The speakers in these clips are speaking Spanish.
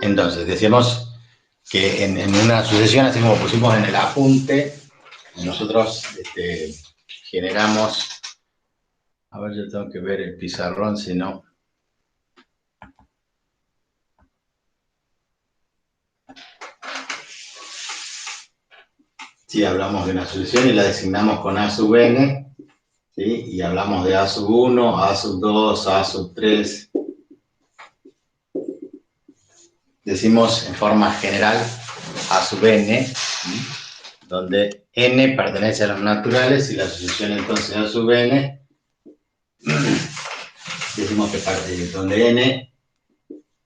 Entonces, decíamos que en una sucesión, así como pusimos en el apunte, nosotros generamos... A ver, yo tengo que ver el pizarrón, si no... Sí, hablamos de una sucesión y la designamos con A sub n, ¿sí? Y hablamos de A sub 1, A sub 2, A sub 3. Decimos en forma general A sub n, ¿sí? Donde n pertenece a los naturales y la sucesión entonces A sub n, decimos que donde n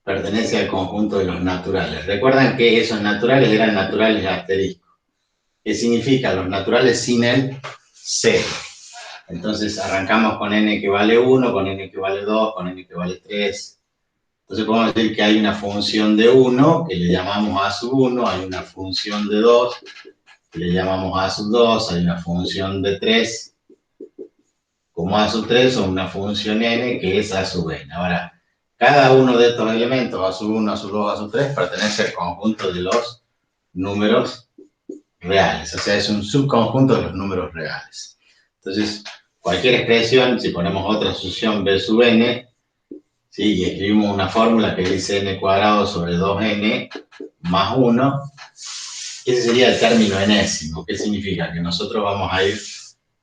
pertenece al conjunto de los naturales. Recuerdan que esos naturales eran naturales asterisco. ¿Qué significa? Los naturales sin el 0. Entonces arrancamos con n que vale 1, con n que vale 2, con n que vale 3. Entonces podemos decir que hay una función de 1, que le llamamos a sub 1, hay una función de 2, que le llamamos a sub 2, hay una función de 3, como a sub 3, o una función n, que es a sub n. Ahora, cada uno de estos elementos, a sub 1, a sub 2, a sub 3, pertenece al conjunto de los números reales, o sea, es un subconjunto de los números reales. Entonces, cualquier expresión, si ponemos otra sucesión b sub n, ¿sí? Y escribimos una fórmula que dice n cuadrado sobre 2n más 1, ese sería el término enésimo. ¿Qué significa? Que nosotros vamos a ir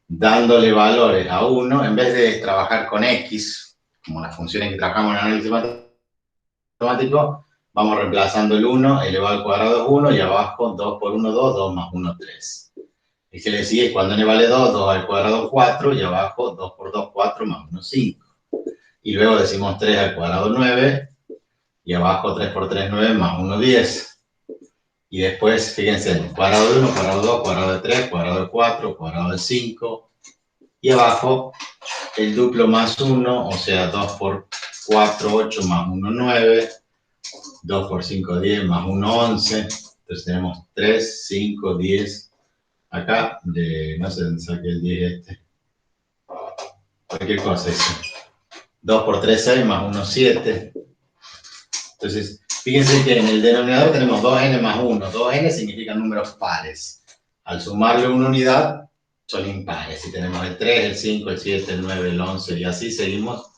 dándole valores a 1, en vez de trabajar con x, como las funciones que trabajamos en análisis matemático, vamos reemplazando el 1, elevado al cuadrado es 1, y abajo 2 por 1, 2, 2 más 1, 3. El que le sigue, cuando n vale 2, 2 al cuadrado 4, y abajo 2 por 2, 4 más 1, 5. Y luego decimos 3 al cuadrado 9, y abajo 3 por 3, 9 más 1, 10. Y después, fíjense, cuadrado de 1, cuadrado de 2, cuadrado de 3, cuadrado de 4, cuadrado de 5. Y abajo el duplo más 1, o sea, 2 por 4, 8 más 1, 9. 2 por 5, 10 más 1, 11. Entonces tenemos 3, 5, 10. Acá, no sé dónde saqué el 10 este. Cualquier cosa, eso. 2 por 3, 6 más 1, 7. Entonces, fíjense que en el denominador tenemos 2n más 1. 2n significan números pares. Al sumarle una unidad, son impares. Y tenemos el 3, el 5, el 7, el 9, el 11, y así seguimos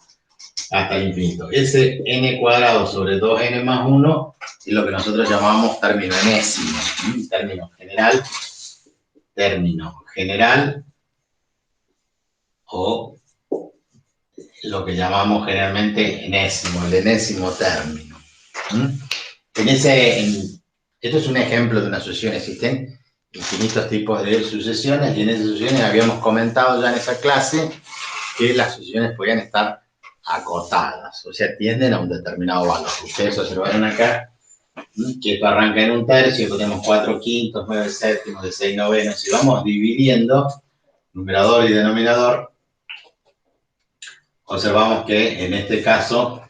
hasta el infinito. Ese n cuadrado sobre 2n más 1 es lo que nosotros llamamos término enésimo. Término general, o lo que llamamos generalmente enésimo, el enésimo término. Esto es un ejemplo de una sucesión. Existen infinitos tipos de sucesiones, y en esas sucesiones habíamos comentado ya en esa clase que las sucesiones podían estar acotadas, o sea, tienden a un determinado valor. Ustedes observaron acá que esto arranca en un tercio, tenemos 4 quintos, 9 séptimos, 16 novenos, y vamos dividiendo numerador y denominador. Observamos que en este caso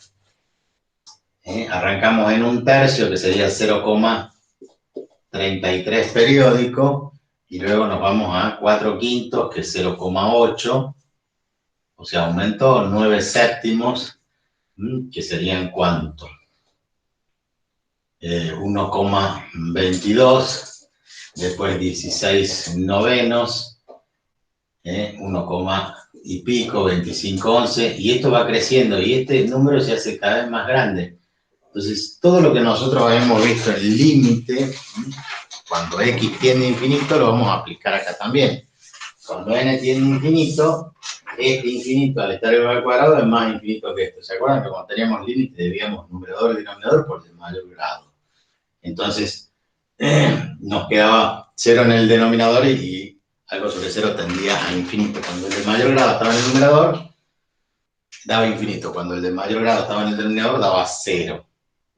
arrancamos en un tercio, que sería 0,33 periódico, y luego nos vamos a 4 quintos, que es 0,8, o sea, aumentó 9 séptimos, que serían ¿cuánto? 1,22, después 16 novenos, 1, y pico, 25 11, y esto va creciendo, y este número se hace cada vez más grande. Entonces, todo lo que nosotros hemos visto, el límite, cuando x tiende a infinito, lo vamos a aplicar acá también. Cuando n tiende a infinito, este infinito al estar elevado al cuadrado es más infinito que esto. ¿Se acuerdan que cuando teníamos límite debíamos numerador y denominador por el mayor grado? Entonces, nos quedaba 0 en el denominador y algo sobre 0 tendía a infinito. Cuando el de mayor grado estaba en el numerador, daba infinito. Cuando el de mayor grado estaba en el denominador, daba 0.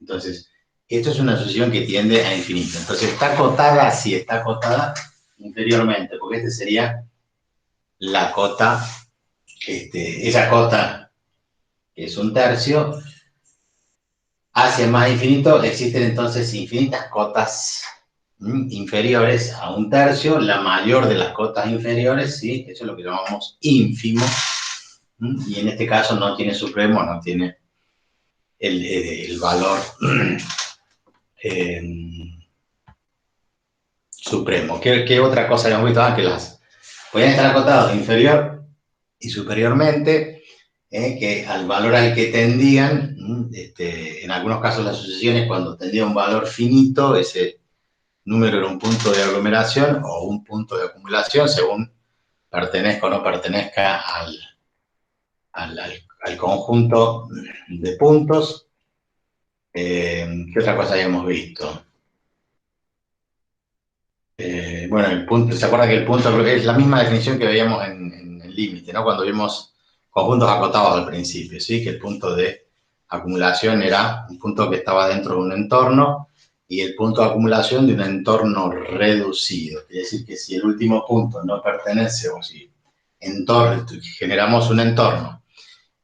Entonces, esto es una sucesión que tiende a infinito. Entonces, está acotada, sí, está acotada inferiormente, porque este sería la cota, esa cota que es un tercio, hacia más infinito. Existen entonces infinitas cotas inferiores a un tercio. La mayor de las cotas inferiores, ¿sí? Eso es lo que llamamos ínfimo, y en este caso no tiene supremo, no tiene el valor supremo. ¿Qué otra cosa habíamos visto? Que las podían estar acotados inferior y superiormente, que al valor al que tendían, en algunos casos las sucesiones, cuando tendía un valor finito, ese número era un punto de aglomeración o un punto de acumulación, según pertenezca o no pertenezca al conjunto de puntos. ¿Qué otra cosa habíamos visto? Bueno, el punto, ¿se acuerda que el punto es la misma definición que veíamos en el límite, ¿no? Cuando vimos conjuntos acotados al principio, ¿sí? Que el punto de acumulación era un punto que estaba dentro de un entorno y el punto de acumulación de un entorno reducido. Es decir, que si el último punto no pertenece o si generamos un entorno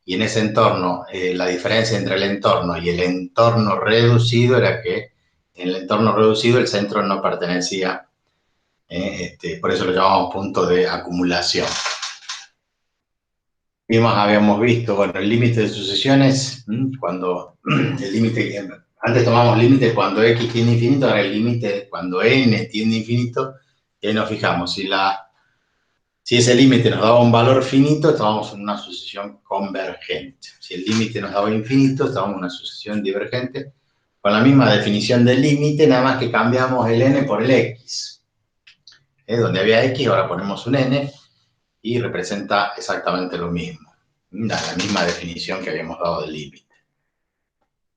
y en ese entorno la diferencia entre el entorno y el entorno reducido era que en el entorno reducido el centro no pertenecía. Por eso lo llamamos punto de acumulación. ¿Qué más habíamos visto? Bueno, el límite de sucesiones, cuando el límite, antes tomamos límite cuando x tiende a infinito, ahora el límite cuando n tiende a infinito, y ahí nos fijamos, si ese límite nos daba un valor finito, estábamos en una sucesión convergente. Si el límite nos daba infinito, estábamos en una sucesión divergente, con la misma definición del límite, nada más que cambiamos el n por el x. Donde había x, ahora ponemos un n y representa exactamente lo mismo. La misma definición que habíamos dado del límite.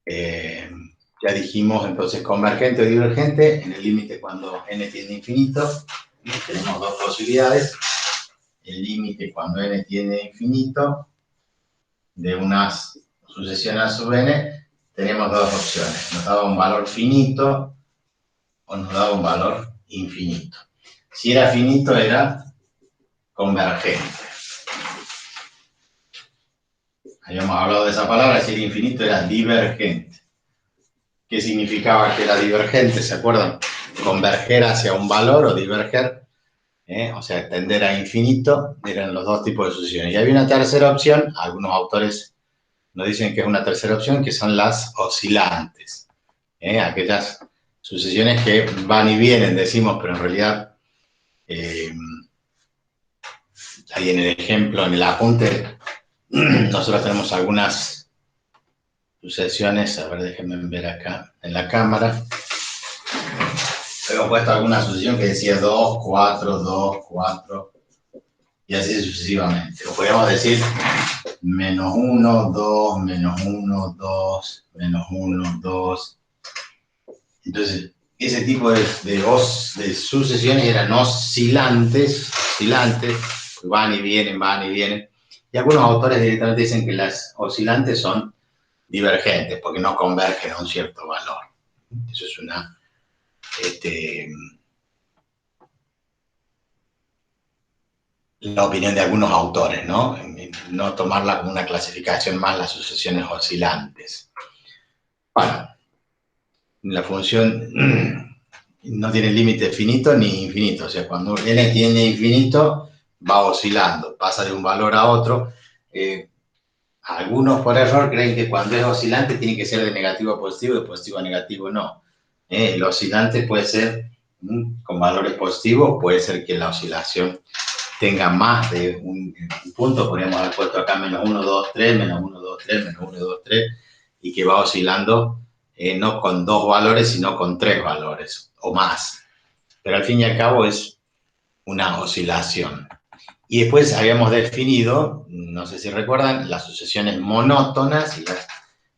Ya dijimos entonces convergente o divergente. En el límite cuando n tiende a infinito, tenemos dos posibilidades. El límite cuando n tiende a infinito de una sucesión a sub n, tenemos dos opciones. Nos daba un valor finito o nos daba un valor infinito. Si era finito, era convergente. Habíamos hablado de esa palabra, si era infinito, era divergente. ¿Qué significaba que era divergente? ¿Se acuerdan? Converger hacia un valor o diverger, o sea, tender a infinito, eran los dos tipos de sucesiones. Y había una tercera opción, algunos autores nos dicen que es una tercera opción, que son las oscilantes. Aquellas sucesiones que van y vienen, decimos, pero en realidad ahí en el ejemplo, en el apunte, nosotros tenemos algunas sucesiones, a ver, déjenme ver acá en la cámara. Hemos puesto alguna sucesión que decía 2, 4, 2, 4, y así sucesivamente. O podríamos decir menos 1, 2, menos 1, 2, menos 1, 2. Entonces, ese tipo de sucesiones eran oscilantes, van y vienen, van y vienen. Y algunos autores directamente dicen que las oscilantes son divergentes, porque no convergen a un cierto valor. Eso es una... la opinión de algunos autores, ¿no? No tomarla como una clasificación más las sucesiones oscilantes. Bueno, la función no tiene límite finito ni infinito, o sea, cuando n tiene infinito, va oscilando, pasa de un valor a otro. Algunos por error creen que cuando es oscilante tiene que ser de negativo a positivo, de positivo a negativo no. El oscilante puede ser con valores positivos, puede ser que la oscilación tenga más de un punto, podríamos haber puesto acá menos 1, 2, 3, menos 1, 2, 3, menos 1, 2, 3, y que va oscilando no con dos valores, sino con tres valores o más. Pero al fin y al cabo es una oscilación. Y después habíamos definido, no sé si recuerdan, las sucesiones monótonas y las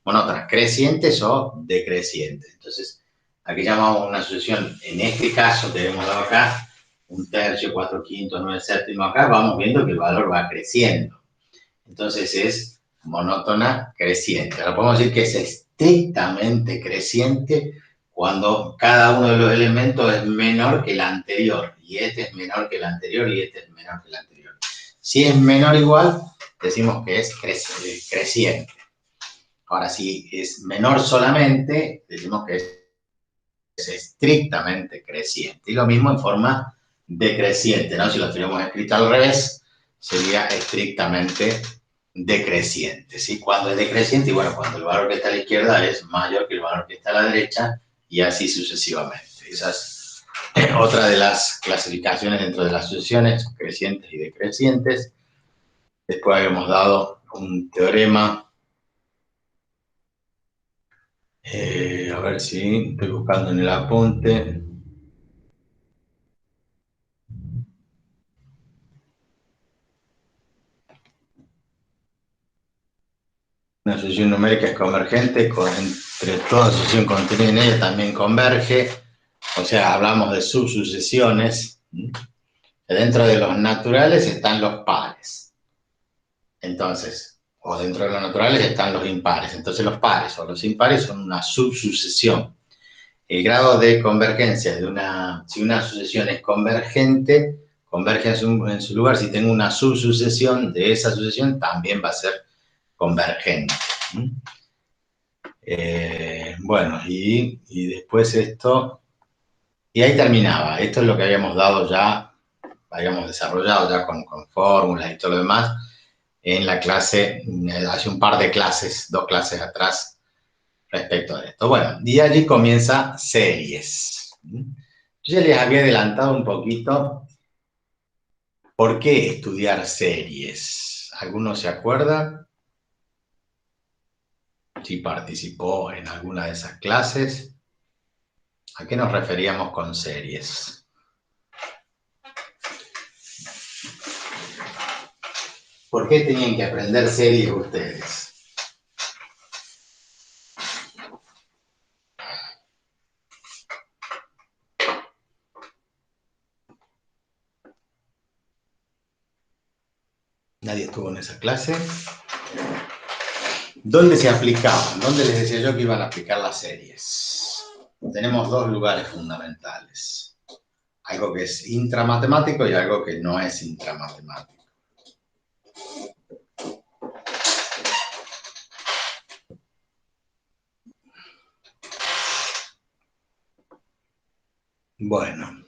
monótonas crecientes o decrecientes. Entonces, aquí llamamos una sucesión, en este caso que hemos dado acá, un tercio, 4/5, 9/7, acá vamos viendo que el valor va creciendo. Entonces es monótona creciente. Ahora podemos decir que es estrictamente creciente cuando cada uno de los elementos es menor que el anterior. Y este es menor que el anterior y este es menor que el anterior. Si es menor o igual, decimos que es creciente. Ahora, si es menor solamente, decimos que es estrictamente creciente. Y lo mismo en forma decreciente, ¿no? Si lo tuviéramos escrito al revés, sería estrictamente decreciente, ¿sí? Cuando es decreciente, y bueno, cuando el valor que está a la izquierda es mayor que el valor que está a la derecha, y así sucesivamente. Esa es otra de las clasificaciones dentro de las sucesiones crecientes y decrecientes. Después habíamos dado un teorema. A ver si estoy buscando en el apunte. Una sucesión numérica es convergente, entre toda sucesión contenida en ella también converge. O sea, hablamos de subsucesiones. Dentro de los naturales están los pares. Entonces, o dentro de los naturales están los impares. Entonces, los pares o los impares son una subsucesión. El grado de convergencia de si una sucesión es convergente, converge en su lugar. Si tengo una subsucesión de esa sucesión, también va a ser convergente. Bueno, y después esto, y ahí terminaba. Esto es lo que habíamos dado ya, habíamos desarrollado ya con fórmulas y todo lo demás en la clase, hace un par de clases, 2 clases atrás respecto a esto. Bueno, y allí comienza series. Yo ya les había adelantado un poquito por qué estudiar series. ¿Alguno se acuerda? Si participó en alguna de esas clases. ¿A qué nos referíamos con series? ¿Por qué tenían que aprender series ustedes? ¿Nadie estuvo en esa clase? ¿Dónde se aplicaban? ¿Dónde les decía yo que iban a aplicar las series? Tenemos 2 lugares fundamentales. Algo que es intramatemático y algo que no es intramatemático. Bueno.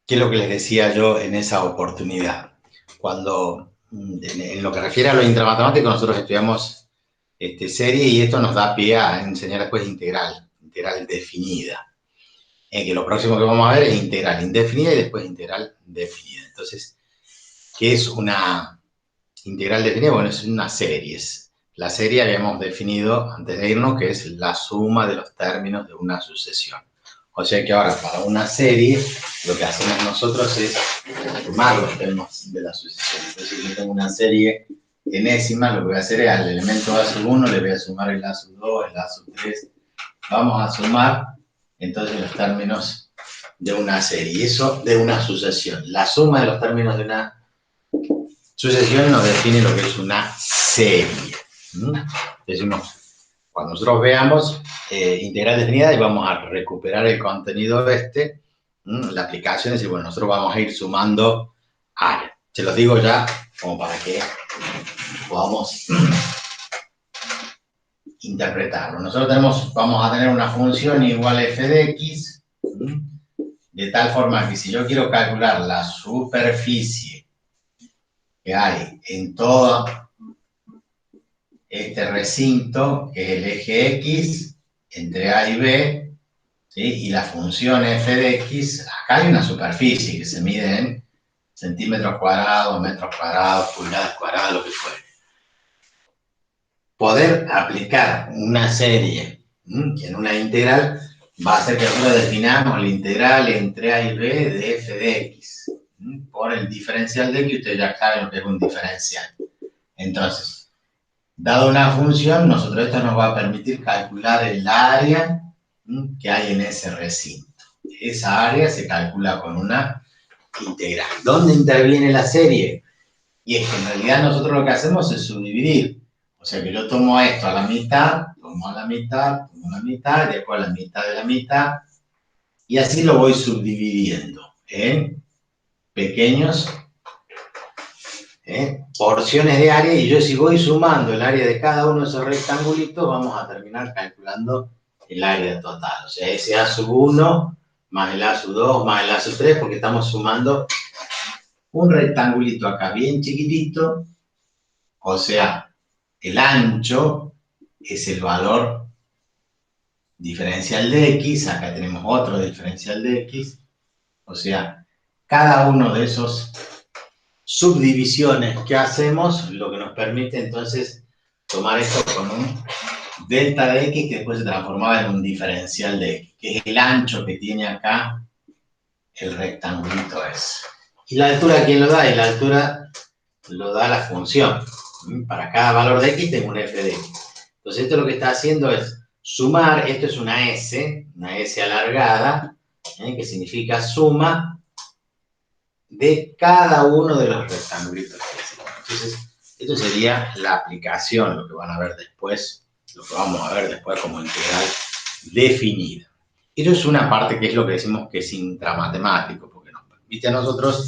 ¿Qué es lo que les decía yo en esa oportunidad? Cuando, en lo que refiere a lo intramatemático, nosotros estudiamos serie y esto nos da pie a enseñar después integral definida. Que lo próximo que vamos a ver es integral indefinida y después integral definida. Entonces, ¿qué es una integral definida? Bueno, es una serie. La serie habíamos definido antes de irnos que es la suma de los términos de una sucesión. O sea que ahora para una serie lo que hacemos nosotros es sumar los términos de la sucesión. Entonces si yo tengo una serie enésima, lo que voy a hacer es al elemento A sub 1 le voy a sumar el A sub 2, el A sub 3. Vamos a sumar entonces los términos de una serie, eso de una sucesión. La suma de los términos de una sucesión nos define lo que es una serie. Decimos, cuando nosotros veamos integral definida y vamos a recuperar el contenido la aplicación es decir, bueno, nosotros vamos a ir sumando áreas. Se los digo ya como para que podamos interpretarlo. Nosotros vamos a tener una función igual a f de x, de tal forma que si yo quiero calcular la superficie que hay en todo este recinto, que es el eje x, entre A y B, ¿sí? Y la función f de x, acá hay una superficie que se mide en centímetros cuadrados, metros cuadrados, pulgadas cuadradas, lo que fuere. Poder aplicar una serie en una integral va a hacer que nosotros definamos la integral entre A y B de f de x por el diferencial de x. Ustedes ya saben lo que es un diferencial. Entonces, dado una función, nosotros esto nos va a permitir calcular el área que hay en ese recinto. Esa área se calcula con una integral. ¿Dónde interviene la serie? Y es que en realidad nosotros lo que hacemos es subdividir. O sea que yo tomo esto a la mitad, tomo a la mitad, tomo a la mitad, y después a la mitad de la mitad, y así lo voy subdividiendo en pequeños porciones de área, y yo si voy sumando el área de cada uno de esos rectangulitos, vamos a terminar calculando el área total. O sea, ese A sub 1 más el A sub 2 más el A sub 3, porque estamos sumando un rectangulito acá bien chiquitito, o sea, el ancho es el valor diferencial de x, acá tenemos otro diferencial de x, o sea, cada uno de esos subdivisiones que hacemos, lo que nos permite entonces tomar esto con un delta de x que después se transformaba en un diferencial de x, que es el ancho que tiene acá el rectangulito ese. ¿Y la altura quién lo da? Y la altura lo da la función. Para cada valor de x tengo un f de x. Entonces esto lo que está haciendo es sumar, esto es una S alargada, que significa suma de cada uno de los rectangulitos. Entonces, esto sería la aplicación, lo que van a ver después, lo que vamos a ver después como integral definida. Esto es una parte que es lo que decimos que es intramatemático, porque nos permite a nosotros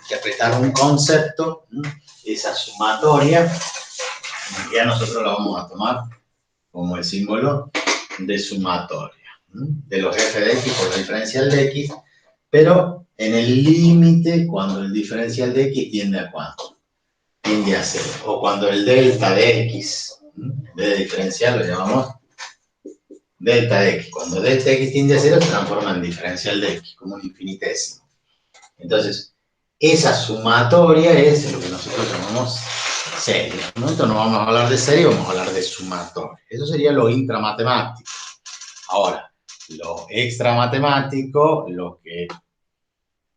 interpretar un concepto, esa sumatoria, que ya nosotros lo vamos a tomar como el símbolo de sumatoria, de los f de x por la diferencial de x, pero en el límite cuando el diferencial de x tiende a cuánto, tiende a 0, o cuando el delta de x, en vez de diferencial lo llamamos delta de x, cuando delta de x tiende a 0 se transforma en diferencial de x, como un infinitésimo. Entonces, esa sumatoria es lo que nosotros llamamos serie. En un momento no vamos a hablar de serie, vamos a hablar de sumatoria. Eso sería lo intramatemático. Ahora, lo extramatemático, lo que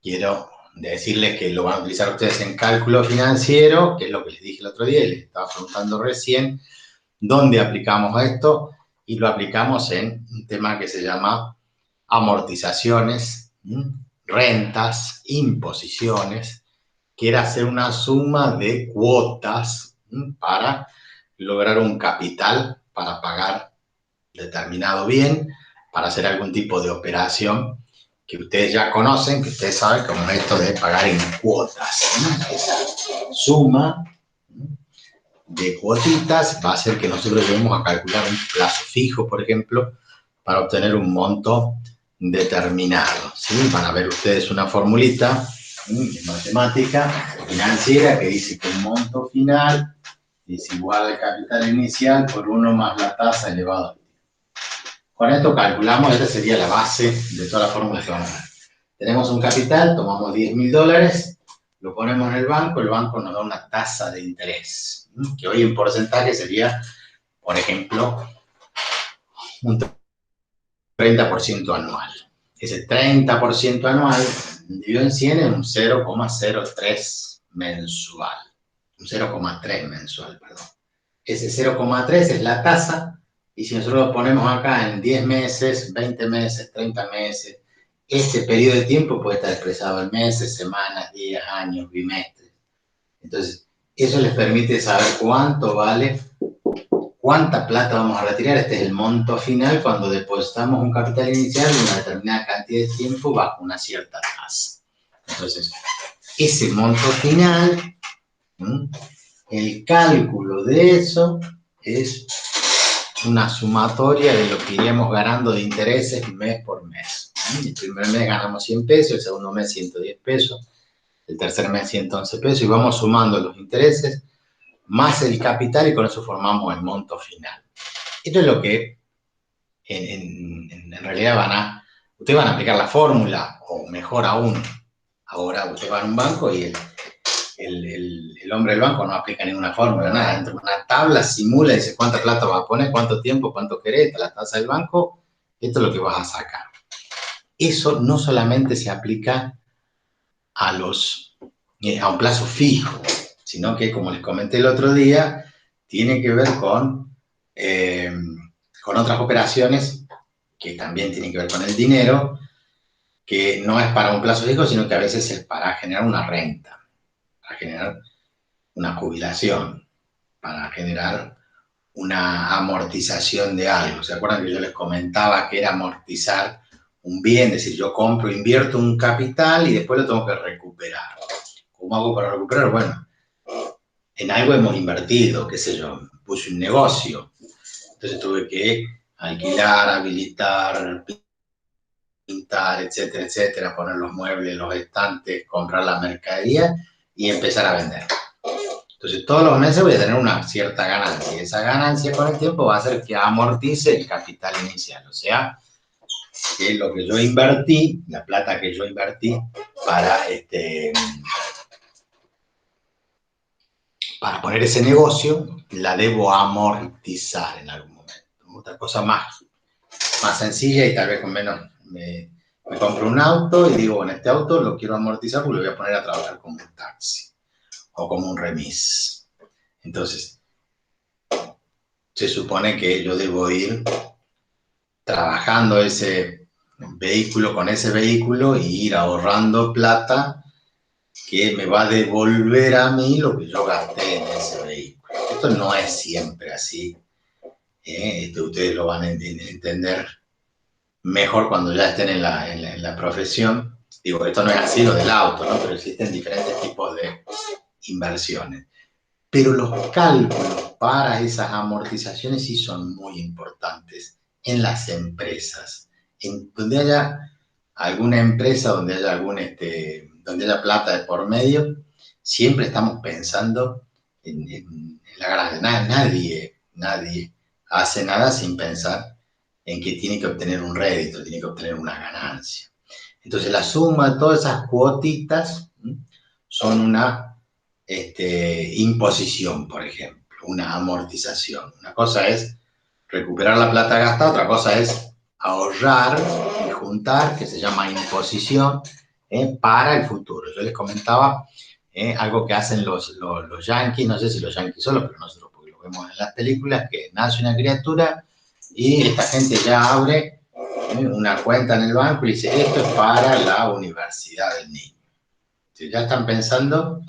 quiero decirles que lo van a utilizar ustedes en cálculo financiero, que es lo que les dije el otro día y les estaba preguntando recién, ¿dónde aplicamos esto? Y lo aplicamos en un tema que se llama amortizaciones, rentas, imposiciones, que era hacer una suma de cuotas para lograr un capital para pagar determinado bien, para hacer algún tipo de operación que ustedes ya conocen, que ustedes saben como es esto de pagar en cuotas. Esa suma de cuotitas va a hacer que nosotros lleguemos a calcular un plazo fijo, por ejemplo, para obtener un monto determinado. ¿Sí? Van a ver ustedes una formulita de matemática financiera que dice que el monto final es igual al capital inicial por 1 más la tasa elevado al. Con esto calculamos, esta sería la base de todas las fórmulas que vamos a ver. Tenemos un capital, tomamos $10.000, lo ponemos en el banco nos da una tasa de interés, que hoy en porcentaje sería, por ejemplo, un 30% anual. Ese 30% anual dividido en 100 es un 0,03 mensual. Un 0,3 mensual, perdón. Ese 0,3 es la tasa, y si nosotros lo ponemos acá en 10 meses, 20 meses, 30 meses, este periodo de tiempo puede estar expresado en meses, semanas, días, años, bimestres. Entonces, eso les permite saber cuánto vale, cuánta plata vamos a retirar. Este es el monto final cuando depositamos un capital inicial de una determinada cantidad de tiempo bajo una cierta tasa. Entonces, ese monto final, el cálculo de eso es una sumatoria de lo que iríamos ganando de intereses mes por mes. El primer mes ganamos 100 pesos, el segundo mes 110 pesos, el tercer mes 111 pesos, y vamos sumando los intereses más el capital y con eso formamos el monto final. Esto es lo que en realidad ustedes van a aplicar la fórmula, o mejor aún, ahora ustedes van a un banco y el hombre del banco no aplica ninguna fórmula, nada. Entra en una tabla, simula, dice cuánta plata vas a poner, cuánto tiempo, cuánto querés, la tasa del banco, esto es lo que vas a sacar. Eso no solamente se aplica a un plazo fijo, sino que, como les comenté el otro día, tiene que ver con otras operaciones que también tienen que ver con el dinero, que no es para un plazo fijo, sino que a veces es para generar una renta, para generar una jubilación, para generar una amortización de algo. ¿Se acuerdan que yo les comentaba que era amortizar un bien? Es decir, yo compro, invierto un capital y después lo tengo que recuperar. ¿Cómo hago para recuperar? Bueno, en algo hemos invertido, qué sé yo, puse un negocio, entonces tuve que alquilar, habilitar, pintar, etcétera, etcétera, poner los muebles, los estantes, comprar la mercadería y empezar a vender. Entonces, todos los meses voy a tener una cierta ganancia. Esa ganancia con el tiempo va a hacer que amortice el capital inicial. O sea, que lo que yo invertí, la plata que yo invertí para, para poner ese negocio, la debo amortizar en algún momento. Otra cosa más sencilla y tal vez con menos... Me compro un auto y digo, bueno, este auto lo quiero amortizar porque lo voy a poner a trabajar como un taxi o como un remis. Entonces, se supone que yo debo ir trabajando ese vehículo con ese vehículo y ir ahorrando plata que me va a devolver a mí lo que yo gasté en ese vehículo. Esto no es siempre así. Ustedes lo van a entender mejor cuando ya estén en la profesión. Digo, esto no es así lo del auto, ¿no? Pero existen diferentes tipos de inversiones. Pero los cálculos para esas amortizaciones sí son muy importantes en las empresas. En donde haya alguna empresa, donde haya donde haya plata de por medio, siempre estamos pensando en la ganancia. Nadie hace nada sin pensar en que tiene que obtener un rédito, tiene que obtener una ganancia. Entonces, la suma de todas esas cuotitas son una imposición, por ejemplo, una amortización. Una cosa es recuperar la plata gastada, otra cosa es ahorrar y juntar, que se llama imposición, para el futuro. Yo les comentaba algo que hacen los yanquis, no sé si los yanquis solos, pero nosotros porque lo vemos en las películas, que nace una criatura y esta gente ya abre una cuenta en el banco y dice, esto es para la universidad del niño. Si ya están pensando,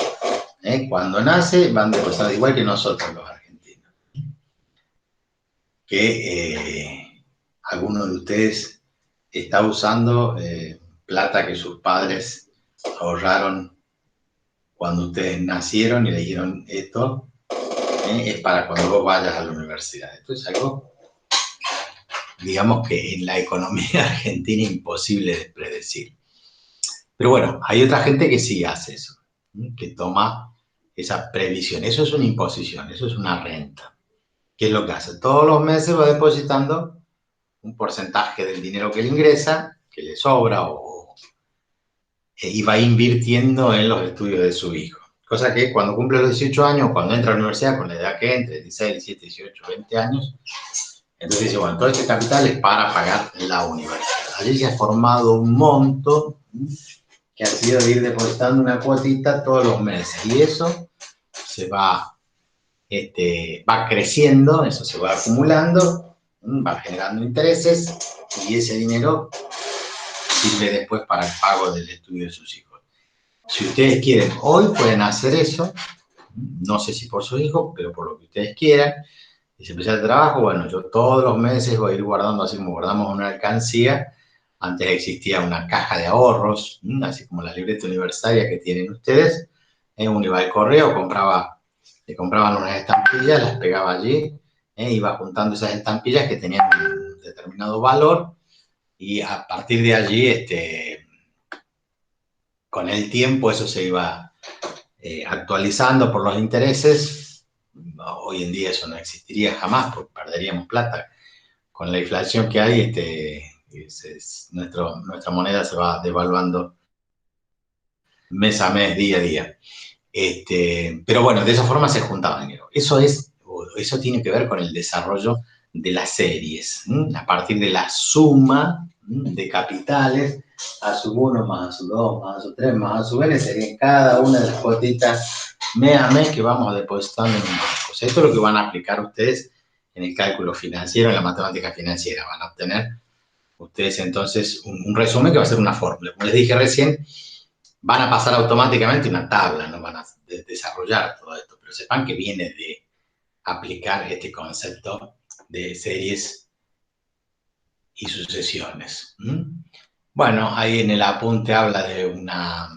cuando nace, van depositando igual que nosotros los argentinos. Que alguno de ustedes está usando plata que sus padres ahorraron cuando ustedes nacieron y le dijeron esto es para cuando vos vayas a la universidad. Esto es algo, digamos que en la economía argentina imposible de predecir. Pero bueno, hay otra gente que sí hace eso, que toma esa previsión. Eso es una imposición, eso es una renta. ¿Qué es lo que hace? Todos los meses va depositando un porcentaje del dinero que le ingresa, que le sobra, y va invirtiendo en los estudios de su hijo. Cosa que cuando cumple los 18 años, cuando entra a la universidad, con la edad que entre, 16, 17, 18, 20 años, entonces dice, bueno, todo este capital es para pagar la universidad. Allí se ha formado un monto que ha sido de ir depositando una cuotita todos los meses. Y eso se va creciendo, eso se va acumulando, va generando intereses y ese dinero sirve después para el pago del estudio de sus hijos. Si ustedes quieren, hoy pueden hacer eso, no sé si por sus hijos, pero por lo que ustedes quieran. Y si empezar el trabajo, bueno, yo todos los meses voy a ir guardando, así como guardamos una alcancía. Antes existía una caja de ahorros, así como la libreta universitaria que tienen ustedes. Uno iba al correo, le compraban unas estampillas, las pegaba allí, iba juntando esas estampillas que tenían un determinado valor y a partir de allí, con el tiempo eso se iba actualizando por los intereses. Hoy en día eso no existiría jamás porque perderíamos plata. Con la inflación que hay, nuestra moneda se va devaluando mes a mes, día a día. Pero bueno, de esa forma se juntaba dinero. Eso tiene que ver con el desarrollo de las series, a partir de la suma de capitales, a su 1 más a su 2 más a su 3 más a su n, serían cada una de las cuotitas mes a mes que vamos depositando en un banco. O sea, esto es lo que van a aplicar ustedes en el cálculo financiero, en la matemática financiera. Van a obtener ustedes entonces un resumen que va a ser una fórmula. Como les dije recién, van a pasar automáticamente una tabla, no van a desarrollar todo esto, pero sepan que viene de aplicar este concepto de series y sucesiones. Bueno, ahí en el apunte habla de una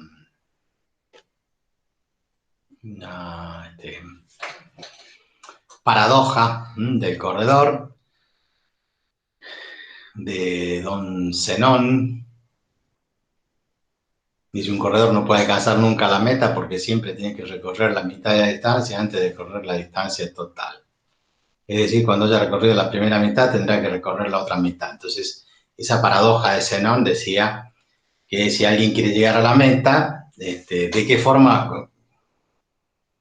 paradoja del corredor de don Zenón, Dice, un corredor no puede alcanzar nunca la meta porque siempre tiene que recorrer la mitad de la distancia antes de correr la distancia total. Es decir, cuando haya recorrido la primera mitad, tendrá que recorrer la otra mitad. Entonces, esa paradoja de Zenón decía que si alguien quiere llegar a la meta, ¿de qué forma?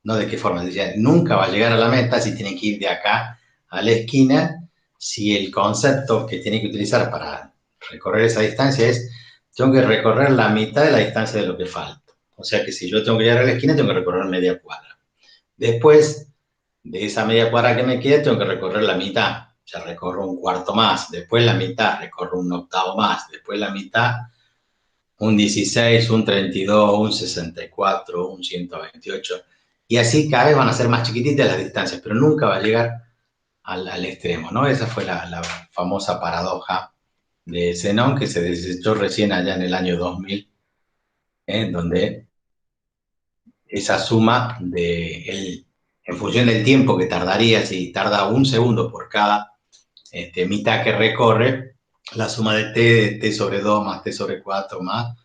No de qué forma, decía, nunca va a llegar a la meta si tiene que ir de acá a la esquina, si el concepto que tiene que utilizar para recorrer esa distancia es, tengo que recorrer la mitad de la distancia de lo que falta. O sea que si yo tengo que llegar a la esquina, tengo que recorrer media cuadra. Después de esa media cuadra que me queda, tengo que recorrer la mitad. O sea, recorro un cuarto más, después la mitad, recorro un octavo más, después la mitad, un 16, un 32, un 64, un 128. Y así cada vez van a ser más chiquititas las distancias, pero nunca va a llegar al extremo, ¿no? Esa fue la famosa paradoja de Zenón, que se desechó recién allá en el año 2000, donde esa suma en función del tiempo que tardaría, si tarda un segundo por cada mitad que recorre, la suma de t sobre 2 más t sobre 4 más,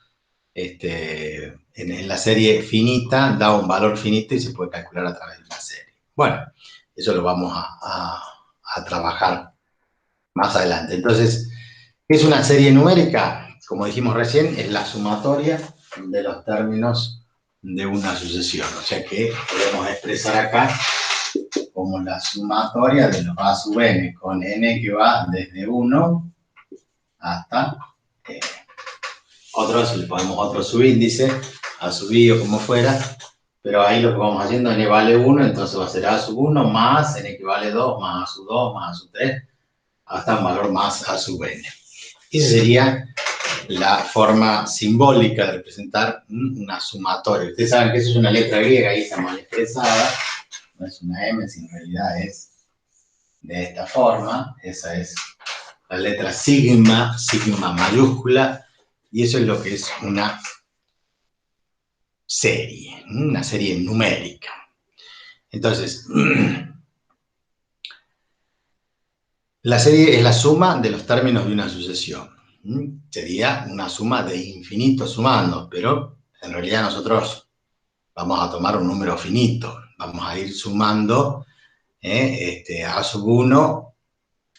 en la serie finita da un valor finito y se puede calcular a través de una serie. Bueno, eso lo vamos a trabajar más adelante. Entonces, ¿qué es una serie numérica? Como dijimos recién, es la sumatoria de los términos de una sucesión. O sea que podemos expresar acá como la sumatoria de los a sub n con n que va desde 1 hasta otro subíndice, a sub i o como fuera, pero ahí lo que vamos haciendo, n vale 1, entonces va a ser a sub 1 más n que vale 2, más a sub 2, más a sub 3, hasta un valor más a sub n. Esa sería la forma simbólica de representar una sumatoria. Ustedes saben que eso es una letra griega, ahí está mal expresada, no es una M, sino en realidad es de esta forma. Esa es la letra sigma, sigma mayúscula, y eso es lo que es una serie numérica. Entonces, la serie es la suma de los términos de una sucesión. Sería una suma de infinitos sumando, pero en realidad nosotros vamos a tomar un número finito. Vamos a ir sumando a sub 1.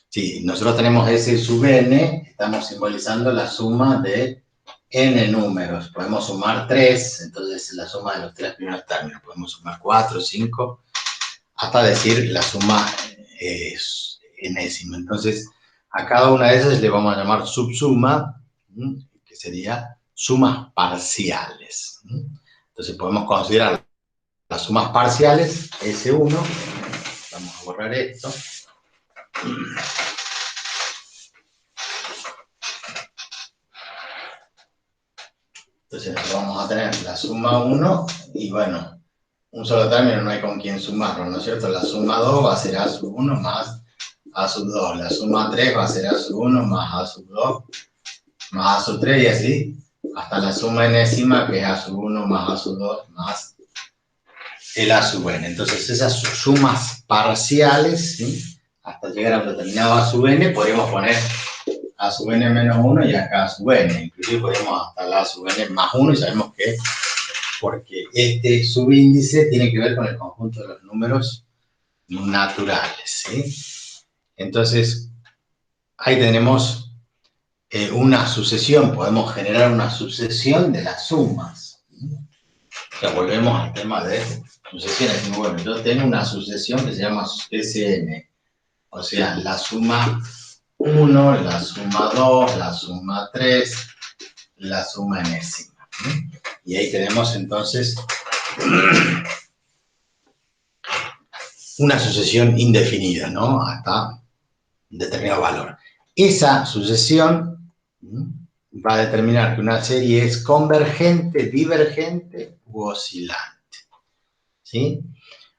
Si nosotros tenemos S sub n, estamos simbolizando la suma de n números. Podemos sumar 3, entonces la suma de los 3 primeros términos. Podemos sumar 4, 5, hasta decir la suma enésima. Entonces, a cada una de esas le vamos a llamar subsuma, que sería sumas parciales. Entonces, podemos considerar las sumas parciales, S1, vamos a borrar esto. Entonces, vamos a tener la suma 1 y bueno, un solo término no hay con quién sumarlo, ¿no es cierto? La suma 2 va a ser a sub 1 más a sub 2. La suma 3 va a ser a sub 1 más a sub 2 más a sub 3 y así hasta la suma enésima, que es a sub 1 más a sub 2 más el a sub n. Entonces esas sumas parciales, ¿sí?, hasta llegar a un determinado a sub n, podríamos poner a sub n menos 1 y acá a sub n. Inclusive podemos hasta la a sub n más 1 y sabemos que porque este subíndice tiene que ver con el conjunto de los números naturales, ¿sí? Entonces, ahí tenemos una sucesión, podemos generar una sucesión de las sumas. O sea, volvemos al tema de sucesiones. Bueno, yo tengo una sucesión que se llama SN, o sea, la suma 1, la suma 2, la suma 3, la suma enésima. Y ahí tenemos entonces una sucesión indefinida, ¿no? Hasta un determinado valor. Esa sucesión va a determinar que una serie es convergente, divergente u oscilante, ¿sí?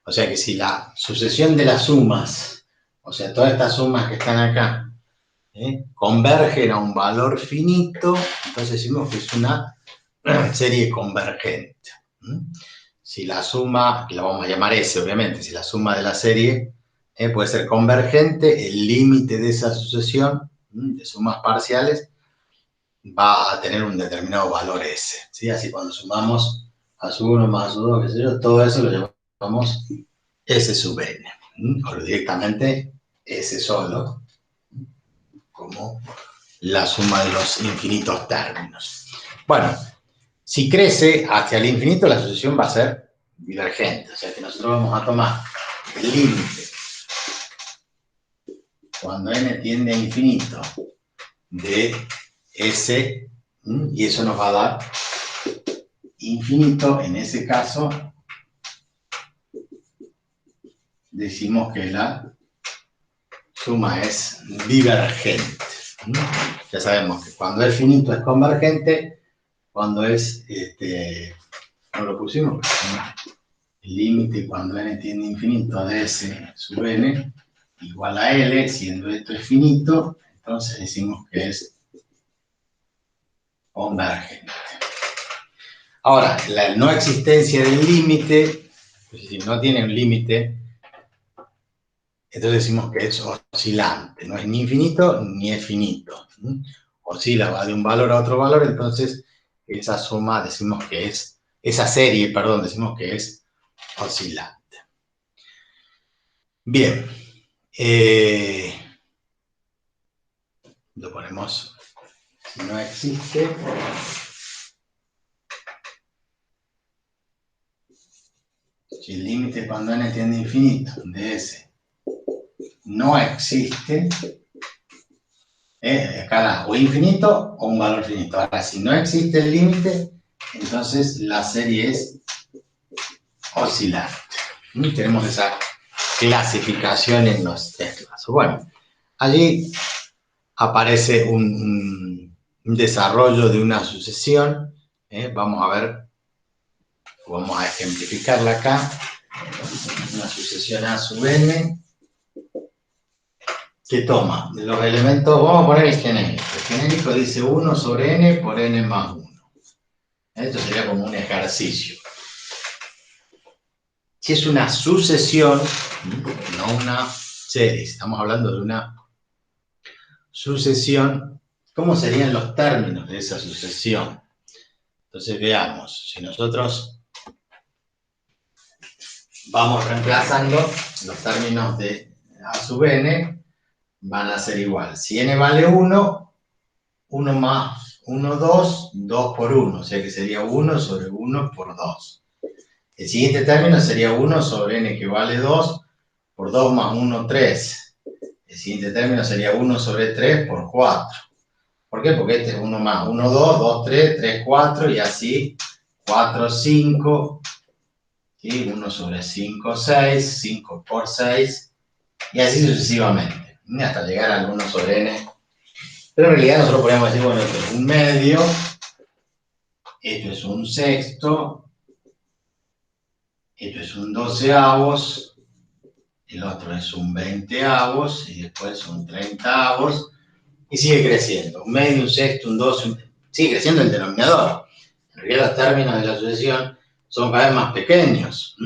O sea que si la sucesión de las sumas, o sea, todas estas sumas que están acá, convergen a un valor finito, entonces decimos que es una serie convergente. Si la suma, que la vamos a llamar S, obviamente, si la suma de la serie puede ser convergente, el límite de esa sucesión de sumas parciales va a tener un determinado valor S, ¿sí? Así cuando sumamos a su 1 más a su 2, qué sé yo, todo eso lo llamamos S sub n, o directamente S solo, como la suma de los infinitos términos. Bueno, si crece hacia el infinito, la sucesión va a ser divergente, o sea que nosotros vamos a tomar el límite cuando n tiende a infinito de S, y eso nos va a dar infinito. En ese caso, decimos que la suma es divergente. Ya sabemos que cuando es finito es convergente, cuando es, ¿no lo pusimos? El límite cuando n tiende a infinito de S sub n igual a L, siendo esto es finito, entonces decimos que es convergente. Ahora, la no existencia del límite, pues si no tiene un límite, entonces decimos que es oscilante, no es ni infinito ni es finito. Oscila, va de un valor a otro valor, entonces esa suma decimos que es, esa serie, perdón, decimos que es oscilante. Bien, lo ponemos, si no existe, si el límite cuando n tiende a infinito de S no existe, escala o infinito o un valor finito. Ahora, si no existe el límite, entonces la serie es oscilante. Tenemos esa clasificación en los tres casos. Bueno, allí aparece un desarrollo de una sucesión. Vamos a ver, vamos a ejemplificarla acá. Una sucesión A sub n que toma los elementos, vamos a poner el genérico. El genérico dice 1 sobre n por n más 1. Esto sería como un ejercicio. Si es una sucesión, no una serie, estamos hablando de una sucesión, ¿cómo serían los términos de esa sucesión? Entonces veamos, si nosotros vamos reemplazando los términos de A sub n, van a ser igual. Si n vale 1, 1 más 1, 2, 2 por 1, o sea que sería 1 sobre 1 por 2. El siguiente término sería 1 sobre n que vale 2 por 2 más 1, 3. El siguiente término sería 1 sobre 3 por 4. ¿Por qué? Porque este es 1 más 1, 2, 2, 3, 3, 4 y así 4, 5. ¿Sí? 1 sobre 5, 6, 5 por 6 y así sucesivamente, hasta llegar al 1 sobre n. Pero en realidad nosotros podríamos decir, bueno, esto es un medio, esto es un sexto, esto es un doceavos, el otro es un veinteavos y después un treintaavos y sigue creciendo. Un medio, un sexto, un doce, sigue creciendo el denominador. En realidad los términos de la sucesión son cada vez más pequeños,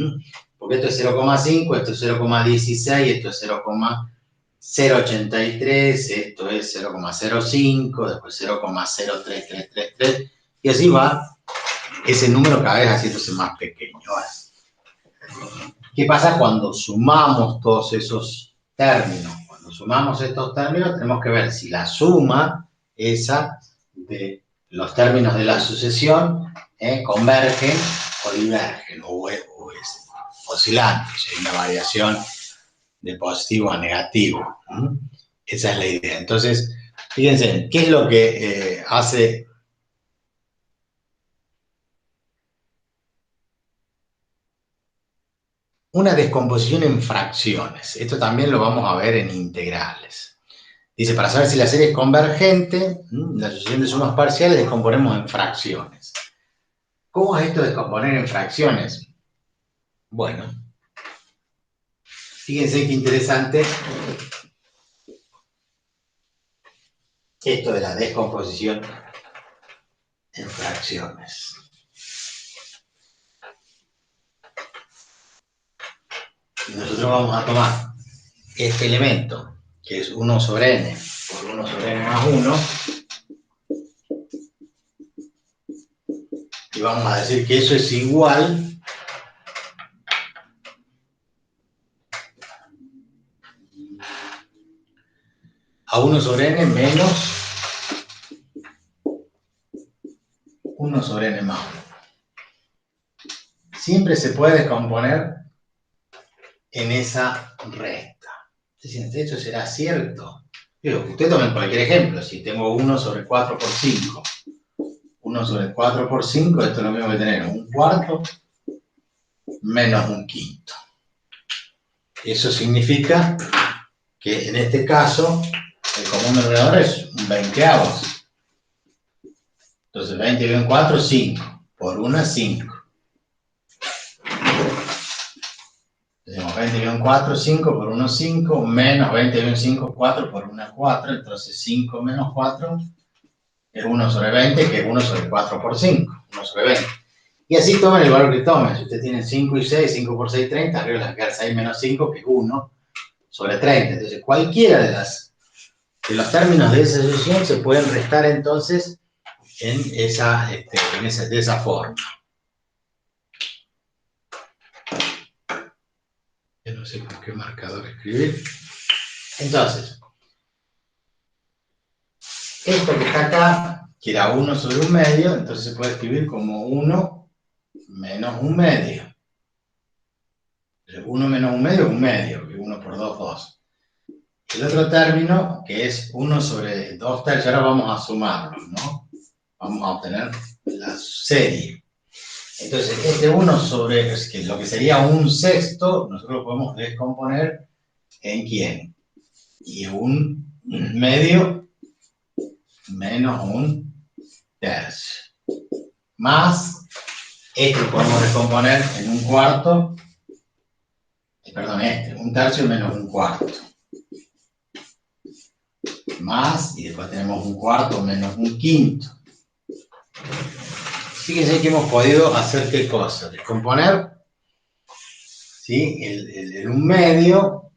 porque esto es 0,5, esto es 0,16, esto es 0,083, esto es 0,05, después 0,03333, y así va ese número cada vez haciéndose más pequeño. Ahora, ¿qué pasa cuando sumamos todos esos términos? Cuando sumamos estos términos tenemos que ver si la suma esa de los términos de la sucesión convergen o divergen o es oscilante, si hay una variación de positivo a negativo. Esa es la idea. Entonces, fíjense, ¿qué es lo que hace una descomposición en fracciones? Esto también lo vamos a ver en integrales. Dice, para saber si la serie es convergente, la sucesión de sumas parciales descomponemos en fracciones. ¿Cómo es esto de descomponer en fracciones? Bueno, fíjense qué interesante esto de la descomposición en fracciones. Y nosotros vamos a tomar este elemento, que es 1 sobre n por 1 sobre n más 1, y vamos a decir que eso es igual a 1 sobre n menos 1 sobre n más 1. Siempre se puede descomponer en esa recta. De hecho, será cierto. Digo, usted tome cualquier ejemplo. Si tengo 1 sobre 4 por 5, 1 sobre 4 por 5, esto es lo mismo que tener un cuarto menos un quinto. Eso significa que en este caso el común denominador es un veinteavos. Entonces 20 dividido en 4, 5. Por 1 es 5. Tenemos 20 dividido en 4, 5, por 1, 5, menos 20 dividido en 5, 4, por 1, 4. Entonces 5 menos 4 es 1 sobre 20, que es 1 sobre 4 por 5, 1 sobre 20. Y así tomen el valor que tomen. Si usted tiene 5 y 6, 5 por 6, 30, arriba le va a quedar 6 menos 5, que es 1 sobre 30. Entonces cualquiera de los términos de esa sucesión se pueden restar entonces de esa forma. Yo no sé con qué marcador escribir. Entonces, esto que está acá, que era 1 sobre 1 medio, entonces se puede escribir como 1 menos 1 medio. 1 menos 1 medio es 1 medio, que 1 por 2, 2. El otro término, que es 1 sobre 2 tercios, ahora vamos a sumarlos, ¿no? Vamos a obtener la serie. Entonces, este 1 sobre, que lo que sería un sexto, nosotros lo podemos descomponer en ¿quién? Y 1 medio menos 1 tercio. Más, este lo podemos descomponer en 1 cuarto, perdón, 1 tercio menos 1 cuarto. Más, y después tenemos 1 cuarto menos 1 quinto. Fíjense que hemos podido hacer qué cosa, descomponer, ¿sí? el 1 medio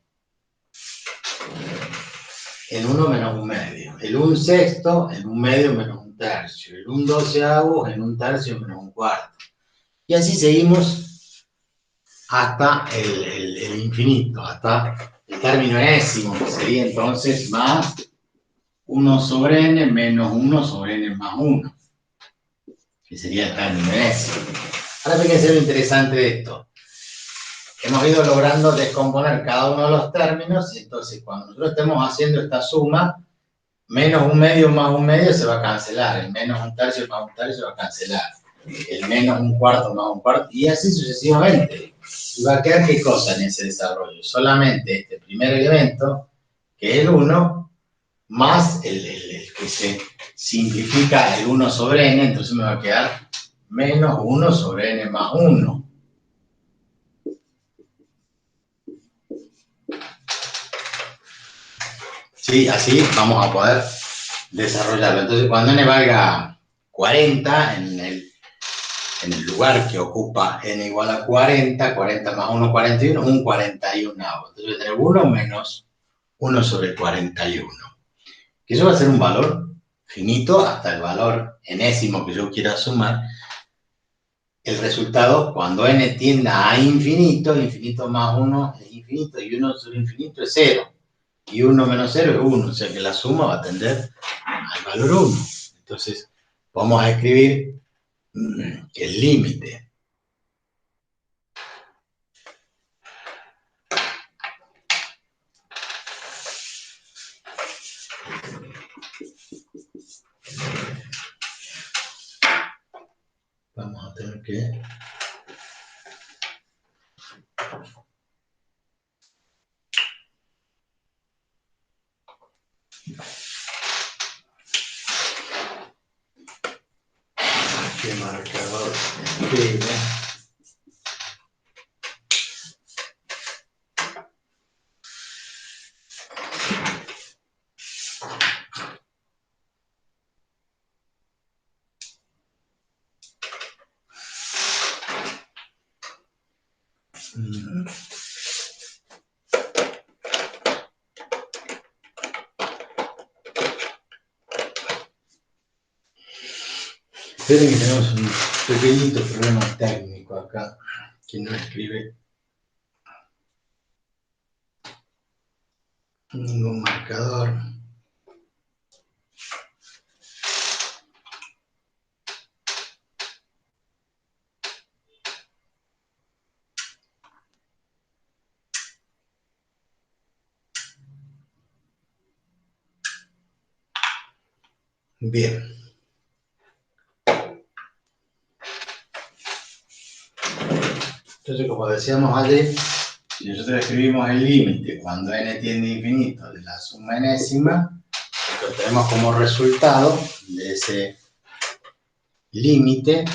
en 1 menos 1 medio, el 1 sexto en 1 medio menos 1 tercio, el 1 doceavo en 1 tercio menos 1 cuarto. Y así seguimos hasta el infinito, hasta el término enésimo, que sería entonces más 1 sobre n menos 1 sobre n más 1, que sería el término enésimo. Ahora fíjense lo interesante de esto. Hemos ido logrando descomponer cada uno de los términos, y entonces cuando nosotros estemos haciendo esta suma, menos 1 medio más 1 medio se va a cancelar, el menos 1 tercio más 1 tercio se va a cancelar, el menos 1 cuarto más 1 cuarto, y así sucesivamente. Y va a quedar ¿qué cosa en ese desarrollo? Solamente este primer elemento, que es el 1, más el que se simplifica el 1 sobre n, entonces me va a quedar menos 1 sobre n más 1. Sí, así vamos a poder desarrollarlo. Entonces, cuando n valga 40, en el lugar que ocupa n igual a 40, 40 más 1, 41, un 41. Entonces voy a tener 1 menos 1 sobre 41. Que eso va a ser un valor finito hasta el valor enésimo que yo quiera sumar. El resultado, cuando n tienda a infinito, infinito más 1 es infinito, y 1 sobre infinito es 0. Y 1 menos 0 es 1, o sea que la suma va a tender al valor 1. Entonces, vamos a escribir que el límite vamos a tener que ¿qué marcador escribe? Esperen que tenemos un pequeñito problema técnico acá, que no escribe ningún marcador. Bien. Entonces, como decíamos ayer, si nosotros escribimos el límite cuando n tiende a infinito de la suma enésima, lo que tenemos como resultado de ese límite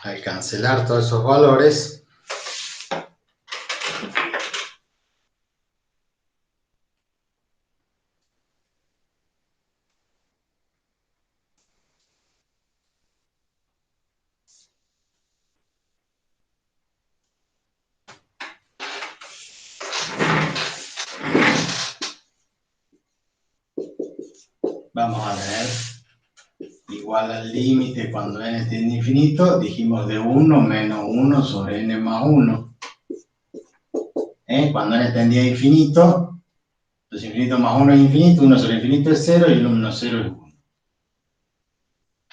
al cancelar todos esos valores, vamos a tener igual al límite cuando n tiende a infinito, dijimos de 1 menos 1 sobre n más 1. Cuando n tendía a infinito, entonces infinito más 1 es infinito, 1 sobre infinito es 0 y 1 menos 0 es 1.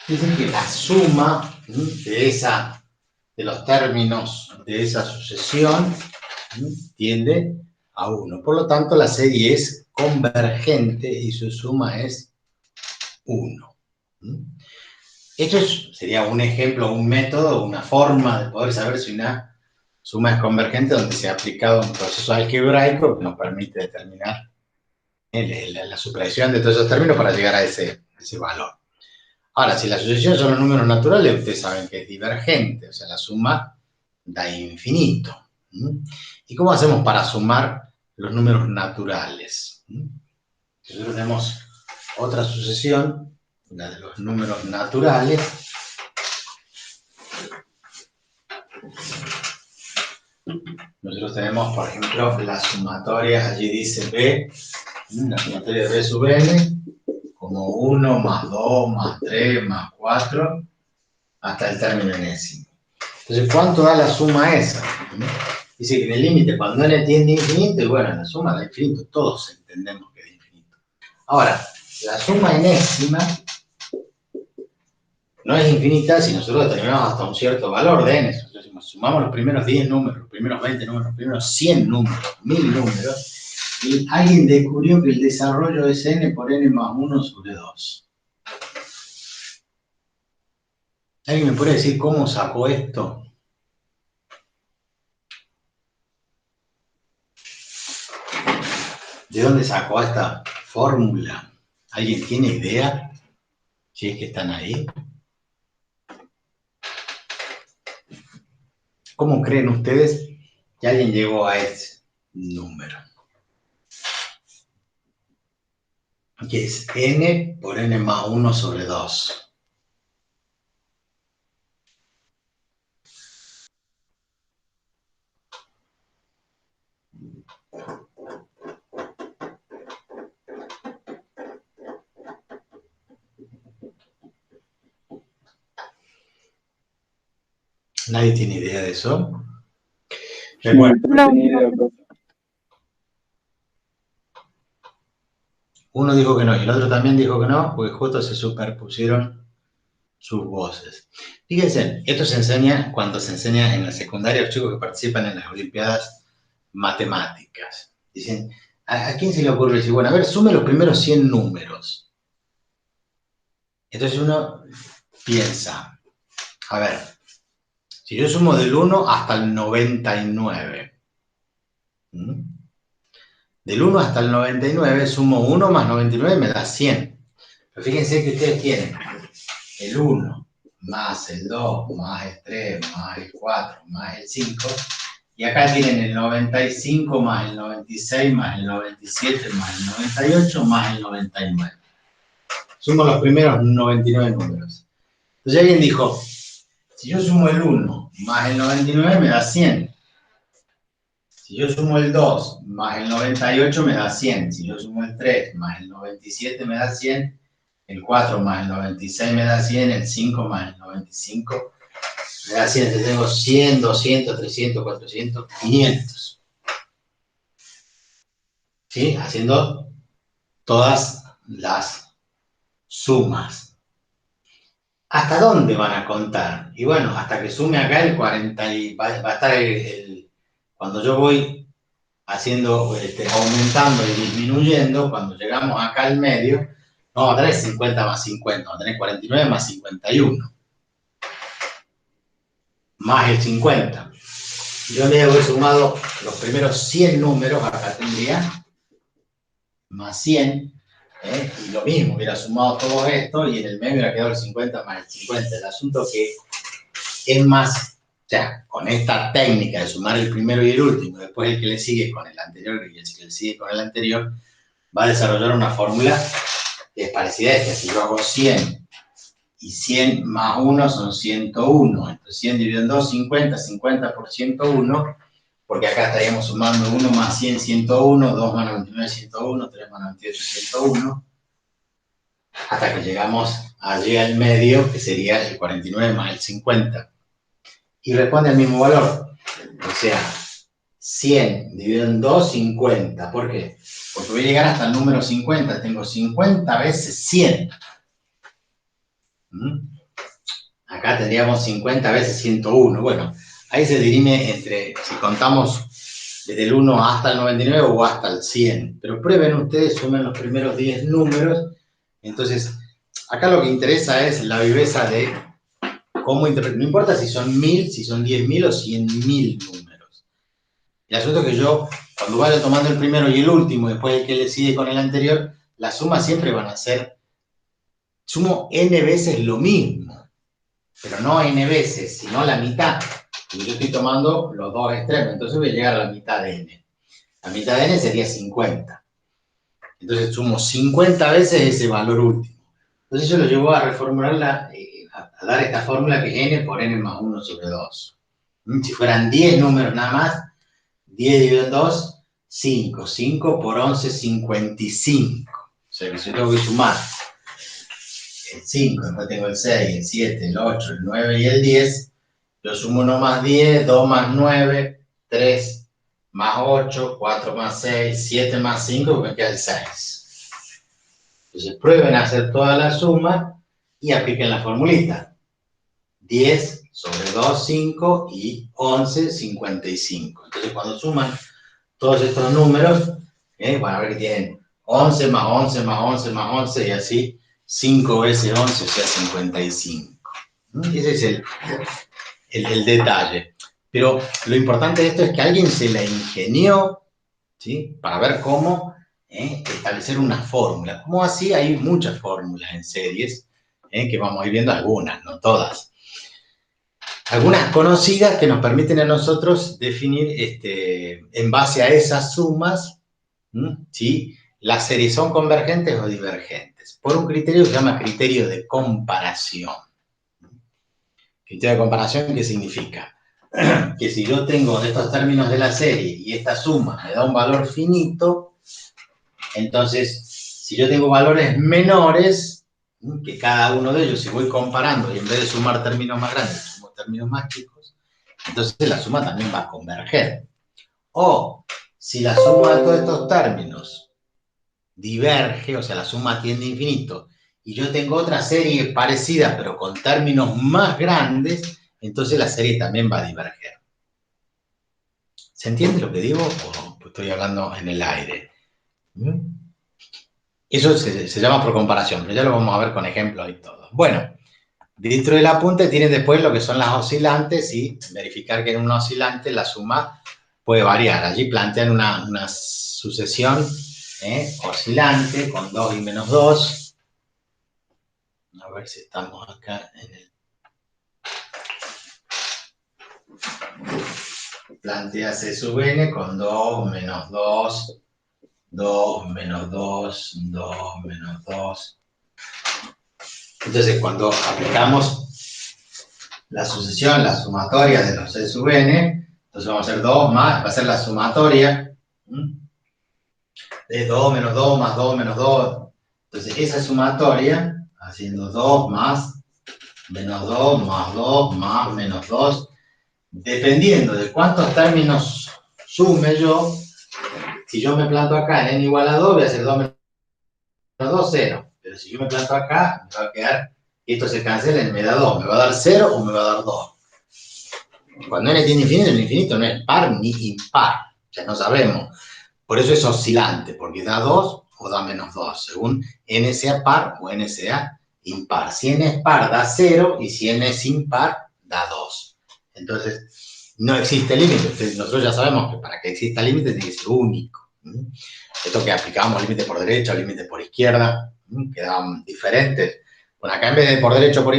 Dicen que la suma de los términos de esa sucesión tiende a 1. Por lo tanto, la serie es convergente y su suma es 1. Esto sería un ejemplo, un método, una forma de poder saber si una suma es convergente, donde se ha aplicado un proceso algebraico que nos permite determinar la supresión de todos esos términos para llegar a ese valor. Ahora, si la sucesión son los números naturales, ustedes saben que es divergente, o sea, la suma da infinito. ¿Y cómo hacemos para sumar los números naturales? Nosotros tenemos otra sucesión, la de los números naturales. Nosotros tenemos, por ejemplo, la sumatoria, allí dice B, la sumatoria de B sub n, como 1 más 2 más 3 más 4, hasta el término enésimo. Entonces, ¿cuánto da la suma esa? Dice que en el límite, cuando n tiende a infinito, y bueno, la suma da infinito, todos entendemos que es infinito. Ahora, la suma enésima no es infinita si nosotros determinamos hasta un cierto valor de n. Entonces, sumamos los primeros 10 números, los primeros 20 números, los primeros 100 números, 1000 números, y alguien descubrió que el desarrollo es n por n más 1 sobre 2. ¿Alguien me puede decir cómo sacó esto? ¿De dónde sacó esta fórmula? ¿Alguien tiene idea? Si es que están ahí. ¿Cómo creen ustedes que alguien llegó a ese número? Que es n por n más 1 sobre 2. ¿Nadie tiene idea de eso? Recuerden, No. uno dijo que no y el otro también dijo que no, porque justo se superpusieron sus voces. Fíjense, esto se enseña cuando se enseña en la secundaria a los chicos que participan en las Olimpiadas Matemáticas. Dicen, ¿a quién se le ocurre decir, bueno, a ver, sume los primeros 100 números? Entonces uno piensa, a ver, si yo sumo del 1 hasta el 99, del 1 hasta el 99 sumo 1 más 99 me da 100. Pero fíjense que ustedes tienen el 1 más el 2 más el 3 más el 4 más el 5, y acá tienen el 95 más el 96 más el 97 más el 98 más el 99. Sumo los primeros 99 números. Entonces alguien dijo, si yo sumo el 1 más el 99 me da 100. Si yo sumo el 2 más el 98 me da 100. Si yo sumo el 3 más el 97 me da 100. El 4 más el 96 me da 100. El 5 más el 95 me da 100. Entonces tengo 100, 200, 300, 400, 500. ¿Sí? Haciendo todas las sumas. ¿Hasta dónde van a contar? Y bueno, hasta que sume acá el 40 y va a estar cuando yo voy haciendo, aumentando y disminuyendo, cuando llegamos acá al medio, no vamos a tener 50 más 50, vamos a tener 49 más 51. Más el 50. Yo en vez de haber sumado los primeros 100 números, acá tendría más 100, y lo mismo, hubiera sumado todo esto y en el medio hubiera quedado el 50 más el 50. El asunto que es más, ya, con esta técnica de sumar el primero y el último, después el que le sigue con el anterior y el que le sigue con el anterior, va a desarrollar una fórmula que es parecida a esta. Si yo hago 100 y 100 más 1 son 101, entonces 100 dividido en 2, 50, 50 por 101, porque acá estaríamos sumando 1 más 100, 101, 2 más 99, 101, 3 más 98, 101, hasta que llegamos allí al medio, que sería el 49 más el 50. Y responde al mismo valor. O sea, 100 dividido en 2, 50. ¿Por qué? Porque voy a llegar hasta el número 50. Tengo 50 veces 100. Acá tendríamos 50 veces 101. Bueno, ahí se dirime entre, si contamos desde el 1 hasta el 99 o hasta el 100. Pero prueben ustedes, sumen los primeros 10 números. Entonces, acá lo que interesa es la viveza de cómo interpretar. No importa si son 1000, si son 10.000 o 100.000 números. El asunto es que yo, cuando vaya tomando el primero y el último, después el que le sigue con el anterior, las sumas siempre van a ser, sumo n veces lo mismo, pero no n veces, sino la mitad. Y yo estoy tomando los dos extremos, entonces voy a llegar a la mitad de n. La mitad de n sería 50. Entonces sumo 50 veces ese valor último. Entonces yo lo llevo a reformularla, a dar esta fórmula que es n por n más 1 sobre 2. Si fueran 10 números nada más, 10 dividido en 2, 5. 5 por 11, 55. O sea que si yo tengo que sumar el 5, después tengo el 6, el 7, el 8, el 9 y el 10, yo sumo 1 más 10, 2 más 9, 3 más 8, 4 más 6, 7 más 5, me queda el 6. Entonces prueben a hacer toda la suma y apliquen la formulita. 10 sobre 2, 5 y 11, 55. Entonces cuando suman todos estos números, van a ver que tienen 11 más 11 más 11 más 11 y así 5 veces 11, o sea 55. Ese es el detalle. Pero lo importante de esto es que alguien se la ingenió, ¿sí?, para ver cómo establecer una fórmula. Como así hay muchas fórmulas en series, que vamos a ir viendo algunas, no todas. Algunas conocidas que nos permiten a nosotros definir, en base a esas sumas, ¿sí?, las series son convergentes o divergentes, por un criterio que se llama criterio de comparación. Criterio de comparación, ¿qué significa? Que si yo tengo estos términos de la serie y esta suma me da un valor finito, entonces, si yo tengo valores menores, que cada uno de ellos, si voy comparando y en vez de sumar términos más grandes, sumo términos más chicos, entonces la suma también va a converger. O, si la suma de todos estos términos diverge, o sea, la suma tiende a infinito, y yo tengo otra serie parecida, pero con términos más grandes, entonces la serie también va a diverger. ¿Se entiende lo que digo o estoy hablando en el aire? Eso se llama por comparación, pero ya lo vamos a ver con ejemplos y todo. Bueno, dentro del apunte tienen después lo que son las oscilantes y verificar que en una oscilante la suma puede variar. Allí plantean una sucesión oscilante con 2 y menos 2. A ver si estamos acá en el... Plantea C sub n con 2 menos 2, 2 menos 2, 2 menos 2. Entonces, cuando aplicamos la sucesión, la sumatoria de los C sub n, Entonces vamos a hacer 2 más, va a ser la sumatoria. Es 2 menos 2 más 2 menos 2. Entonces esa sumatoria, haciendo 2 más menos 2 más 2 más menos 2, dependiendo de cuántos términos sume yo, si yo me planto acá en n igual a 2, voy a hacer 2 menos 2, 0. Pero si yo me planto acá, me va a quedar, y esto se cancela y me da 2. ¿Me va a dar 0 o me va a dar 2? Cuando n tiene infinito, el infinito no es par ni impar. O sea, no sabemos. Por eso es oscilante, porque da 2 o da menos 2, según n sea par o n sea impar. Si n es par, da 0, y si n es impar, da 2. Entonces, no existe límite. Nosotros ya sabemos que para que exista límite tiene que ser único. Esto que aplicábamos límite por derecha o límite por izquierda, quedaban diferentes. Bueno, acá en vez de por derecha o por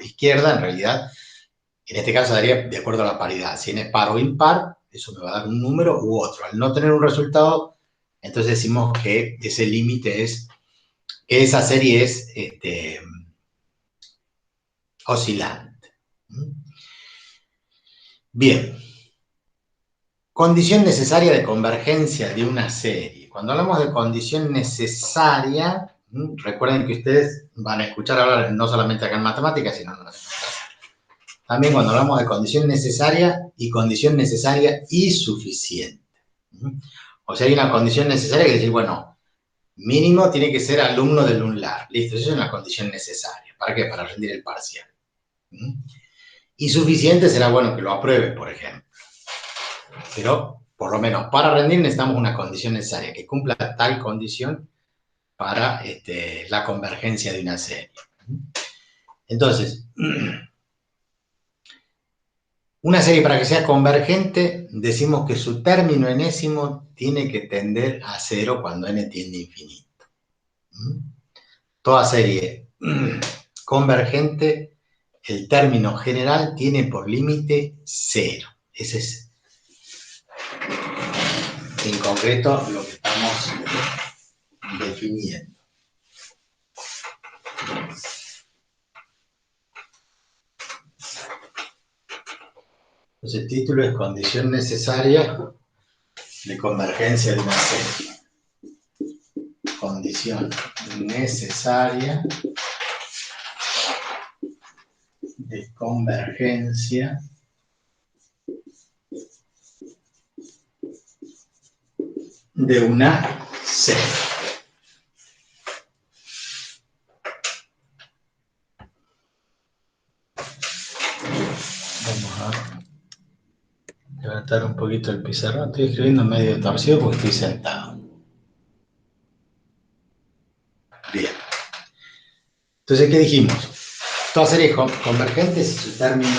izquierda, en realidad, en este caso daría de acuerdo a la paridad. Si n es par o impar, eso me va a dar un número u otro. Al no tener un resultado, entonces decimos que ese límite es, que esa serie es oscilante. Bien. Condición necesaria de convergencia de una serie. Cuando hablamos de condición necesaria, recuerden que ustedes van a escuchar hablar no solamente acá en matemáticas, sino en otras. También cuando hablamos de condición necesaria y suficiente. O sea, hay una condición necesaria que decir, bueno, mínimo tiene que ser alumno del UNLAR. Listo, eso es una condición necesaria. ¿Para qué? Para rendir el parcial. Y suficiente será, bueno, que lo apruebe, por ejemplo. Pero, por lo menos, para rendir necesitamos una condición necesaria, que cumpla tal condición para la convergencia de una serie. Entonces, una serie para que sea convergente, decimos que su término enésimo tiene que tender a 0 cuando n tiende a infinito. Toda serie convergente, el término general tiene por límite 0. Ese es, en concreto, lo que estamos definiendo. Entonces, el título es condición necesaria de convergencia de una serie. Condición necesaria de convergencia de una serie. Vamos a levantar un poquito el pizarrón. Estoy escribiendo medio torcido porque estoy sentado. Bien. Entonces, ¿qué dijimos? Toda serie convergente si el término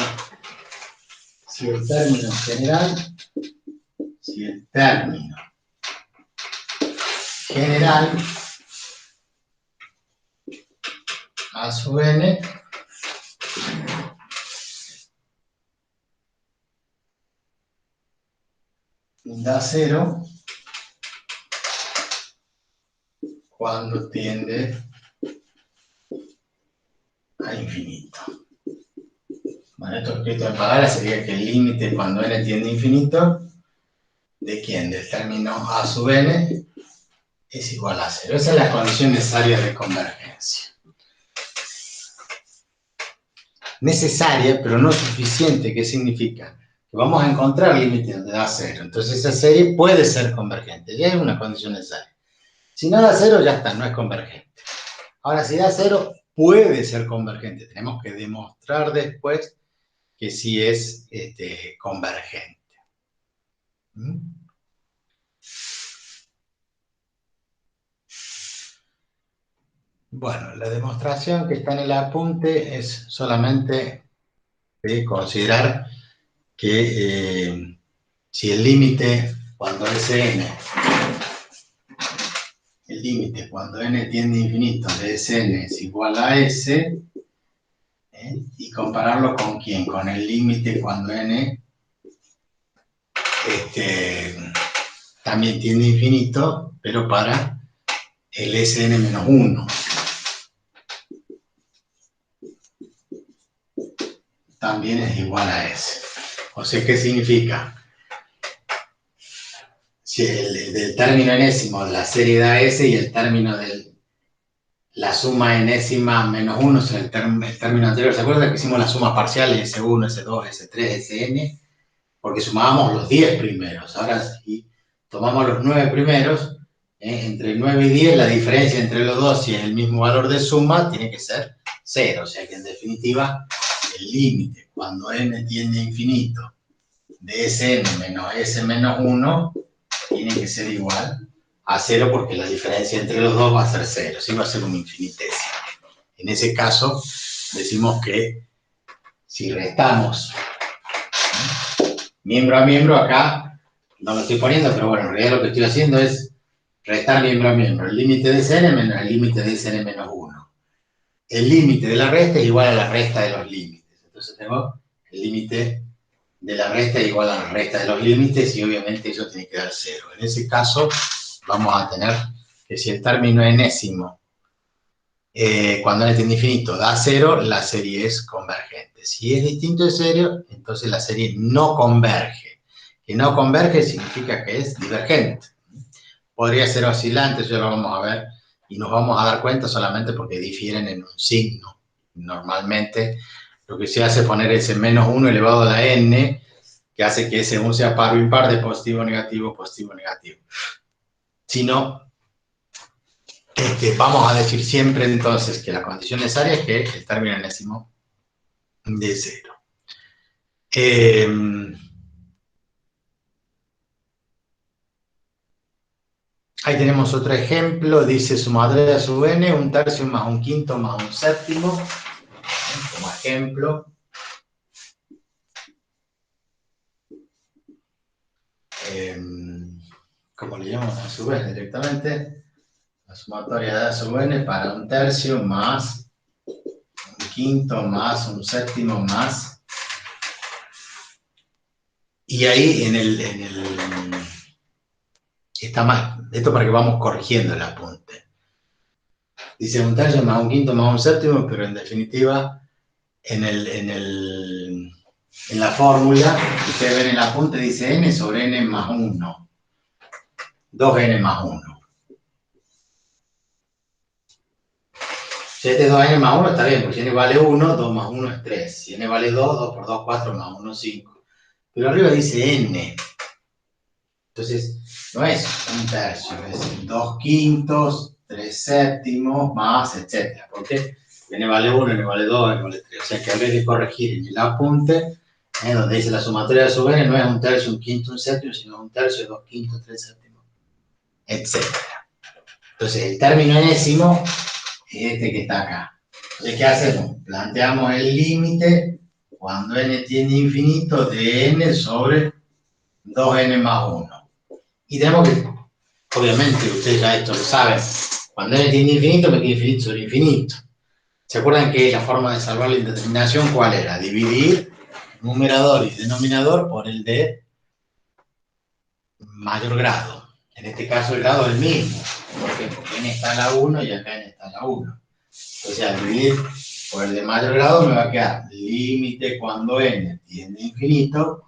general, a sub n da 0 cuando tiende a infinito. Bueno, esto escrito en palabras sería que el límite cuando n tiende a infinito, ¿de quién? Del término a sub n es igual a 0. Esa es la condición necesaria de convergencia. Necesaria, pero no suficiente. ¿Qué significa? Que vamos a encontrar límites donde da 0. Entonces esa serie puede ser convergente. Ya es una condición necesaria. Si no da 0, ya está, no es convergente. Ahora, si da 0, puede ser convergente. Tenemos que demostrar después que sí es convergente. Bueno, la demostración que está en el apunte es solamente de considerar que si el límite cuando es n, el límite cuando n tiende a infinito de Sn es igual a S, y compararlo con ¿quién? Con el límite cuando n también tiende a infinito, pero para el Sn-1. También es igual a S. O sea, ¿qué significa? Si del término enésimo la serie da S y el término de la suma enésima menos 1 es el término anterior. ¿Se acuerdan que hicimos la suma parcial S1, S2, S3, Sn? Porque sumábamos los 10 primeros. Ahora si tomamos los 9 primeros, entre 9 y 10 la diferencia entre los dos, si es el mismo valor de suma, tiene que ser 0. O sea que en definitiva el límite cuando n tiende a infinito de Sn menos S menos 1 tiene que ser igual a 0 porque la diferencia entre los dos va a ser 0, sí va a ser un infinitésimo. En ese caso, decimos que si restamos miembro a miembro, acá no lo estoy poniendo, pero bueno, en realidad lo que estoy haciendo es restar miembro a miembro. El límite de Sn menos el límite de Sn menos 1. El límite de la resta es igual a la resta de los límites. Entonces tengo el límite de la resta es igual a la resta de los límites y obviamente eso tiene que dar 0. En ese caso vamos a tener que si el término enésimo cuando n tiende a infinito da 0, la serie es convergente. Si es distinto de 0, entonces la serie no converge. Que no converge significa que es divergente. Podría ser oscilante, eso ya lo vamos a ver, y nos vamos a dar cuenta solamente porque difieren en un signo. Normalmente lo que se hace es poner ese menos 1 elevado a la n, que hace que ese 1 sea par o impar de positivo, negativo, positivo, negativo. Si no, vamos a decir siempre entonces que la condición necesaria es que el término enésimo de 0. Ahí tenemos otro ejemplo, dice sumatoria de sub n, un tercio más un quinto más un séptimo, como ejemplo. ¿Cómo le llamamos a sub n directamente? La sumatoria de a sub n para un tercio más un quinto más un séptimo más. Y ahí está mal. Esto para que vamos corrigiendo el apunte. Dice un tercio más un quinto más un séptimo, pero en definitiva, en la fórmula, ustedes ven el apunte, dice n sobre n más 1. 2n más 1. Si este es 2n más 1 está bien, porque si n vale 1, 2 más 1 es 3. Si n vale 2, 2 por 2, 4 más 1, 5. Pero arriba dice n. Entonces, no es un tercio, es 2 quintos, 3 séptimos, más, etc. Porque n vale 1, n vale 2, n vale 3. O sea que habría que corregir en el apunte, donde dice la sumatoria de sub n, no es un tercio, un quinto, un séptimo, sino un tercio, 2 quintos, 3 séptimos, etc. Entonces, el término enésimo es este que está acá. Entonces, ¿qué hacemos? Planteamos el límite cuando n tiende a infinito de n sobre 2n más 1. Y tenemos que, obviamente, ustedes ya esto lo saben, cuando n tiende a infinito, me queda infinito sobre infinito. ¿Se acuerdan que la forma de salvar la indeterminación cuál era? Dividir numerador y denominador por el de mayor grado. En este caso el grado es el mismo. ¿Por qué? Porque n está en la 1 y acá n está en la 1. Entonces al dividir por el de mayor grado me va a quedar límite cuando n tiende a infinito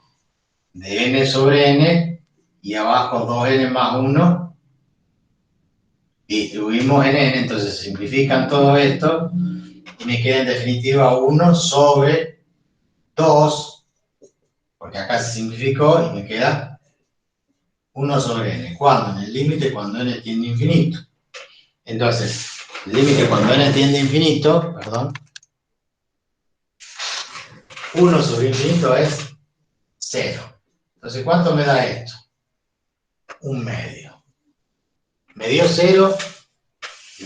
de n sobre n y abajo 2n más 1. Distribuimos en n, entonces se simplifican todo esto y me queda en definitiva 1 sobre 2, porque acá se simplificó y me queda 1 sobre n. ¿Cuándo? En el límite cuando n tiende a infinito. Entonces, el límite cuando n tiende a infinito, perdón, 1 sobre infinito es 0. Entonces, ¿cuánto me da esto? Un medio. ¿Me dio 0?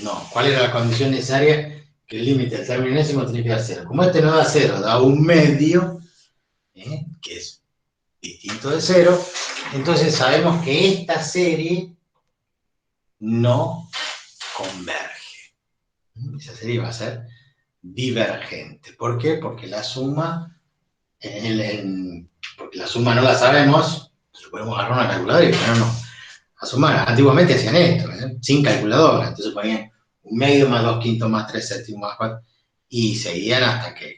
No. ¿Cuál era la condición necesaria? Que el límite del término enésimo tiene que dar 0. Como este no da 0, da un medio, que es distinto de 0, entonces sabemos que esta serie no converge. Esa serie va a ser divergente. ¿Por qué? Porque la suma, porque la suma no la sabemos, podemos agarrar una calculadora y ponernos a sumar. Antiguamente hacían esto, sin calculadora. Entonces ponían un medio más 2 quintos más 3 séptimos más 4 y seguían hasta que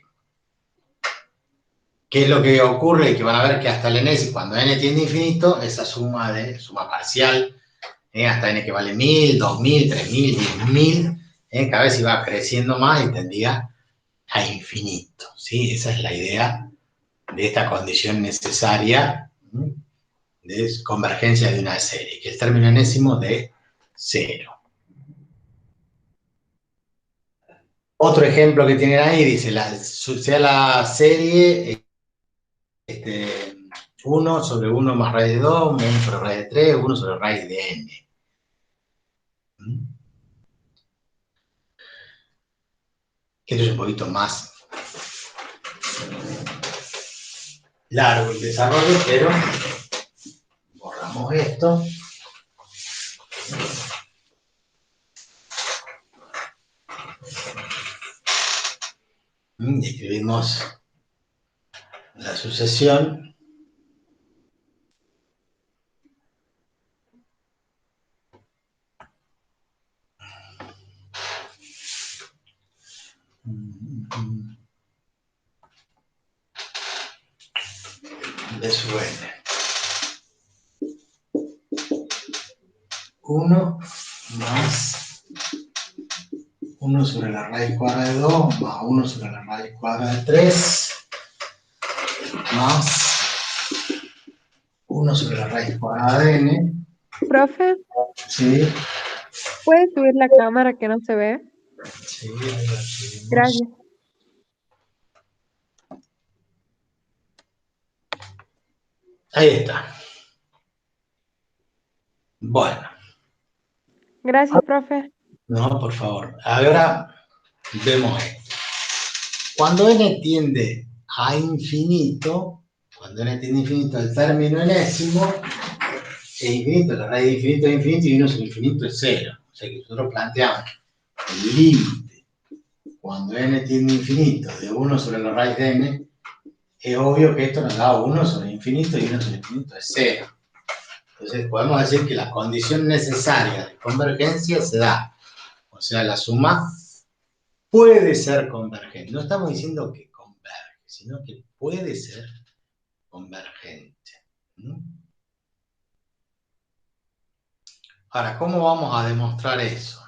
¿Qué es lo que ocurre? Que van a ver que hasta el n, cuando n tiende a infinito, esa suma parcial, hasta n que vale 1000, 2000, 3000, 10000, cada vez iba creciendo más y tendía a infinito, ¿sí? Esa es la idea de esta condición necesaria de convergencia de una serie, que es el término enésimo de 0. Otro ejemplo que tienen ahí dice, sea la serie 1 sobre 1 más raíz de 2, 1 sobre raíz de 3, 1 sobre raíz de n. Esto es un poquito más largo el desarrollo, pero borramos esto. Y escribimos la sucesión. De su n. 1 más 1 sobre la raíz cuadrada de 2 más 1 sobre la raíz cuadrada de 3 más 1 sobre la raíz cuadrada de n. Profe, Sí. ¿puedes subir la cámara que no se ve? Sí, ahí la subimos. Gracias. Ahí está. Bueno. Gracias, profe. No, por favor. Ahora vemos esto. Cuando n tiende a infinito, el término enésimo es infinito, la raíz de infinito es infinito y 1 sobre infinito es 0. O sea que nosotros planteamos el límite cuando n tiende a infinito de 1 sobre la raíz de n, es obvio que esto nos da 1 sobre infinito y 1 sobre infinito es 0. Entonces podemos decir que la condición necesaria de convergencia se da. O sea, la suma puede ser convergente. No estamos diciendo que converge, sino que puede ser convergente. Ahora, ¿cómo vamos a demostrar eso?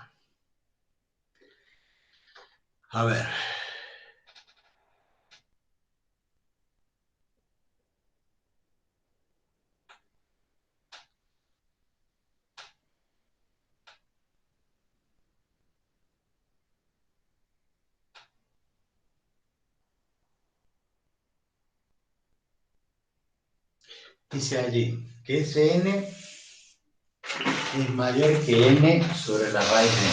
A ver. Dice allí que Sn es mayor que n sobre la raíz de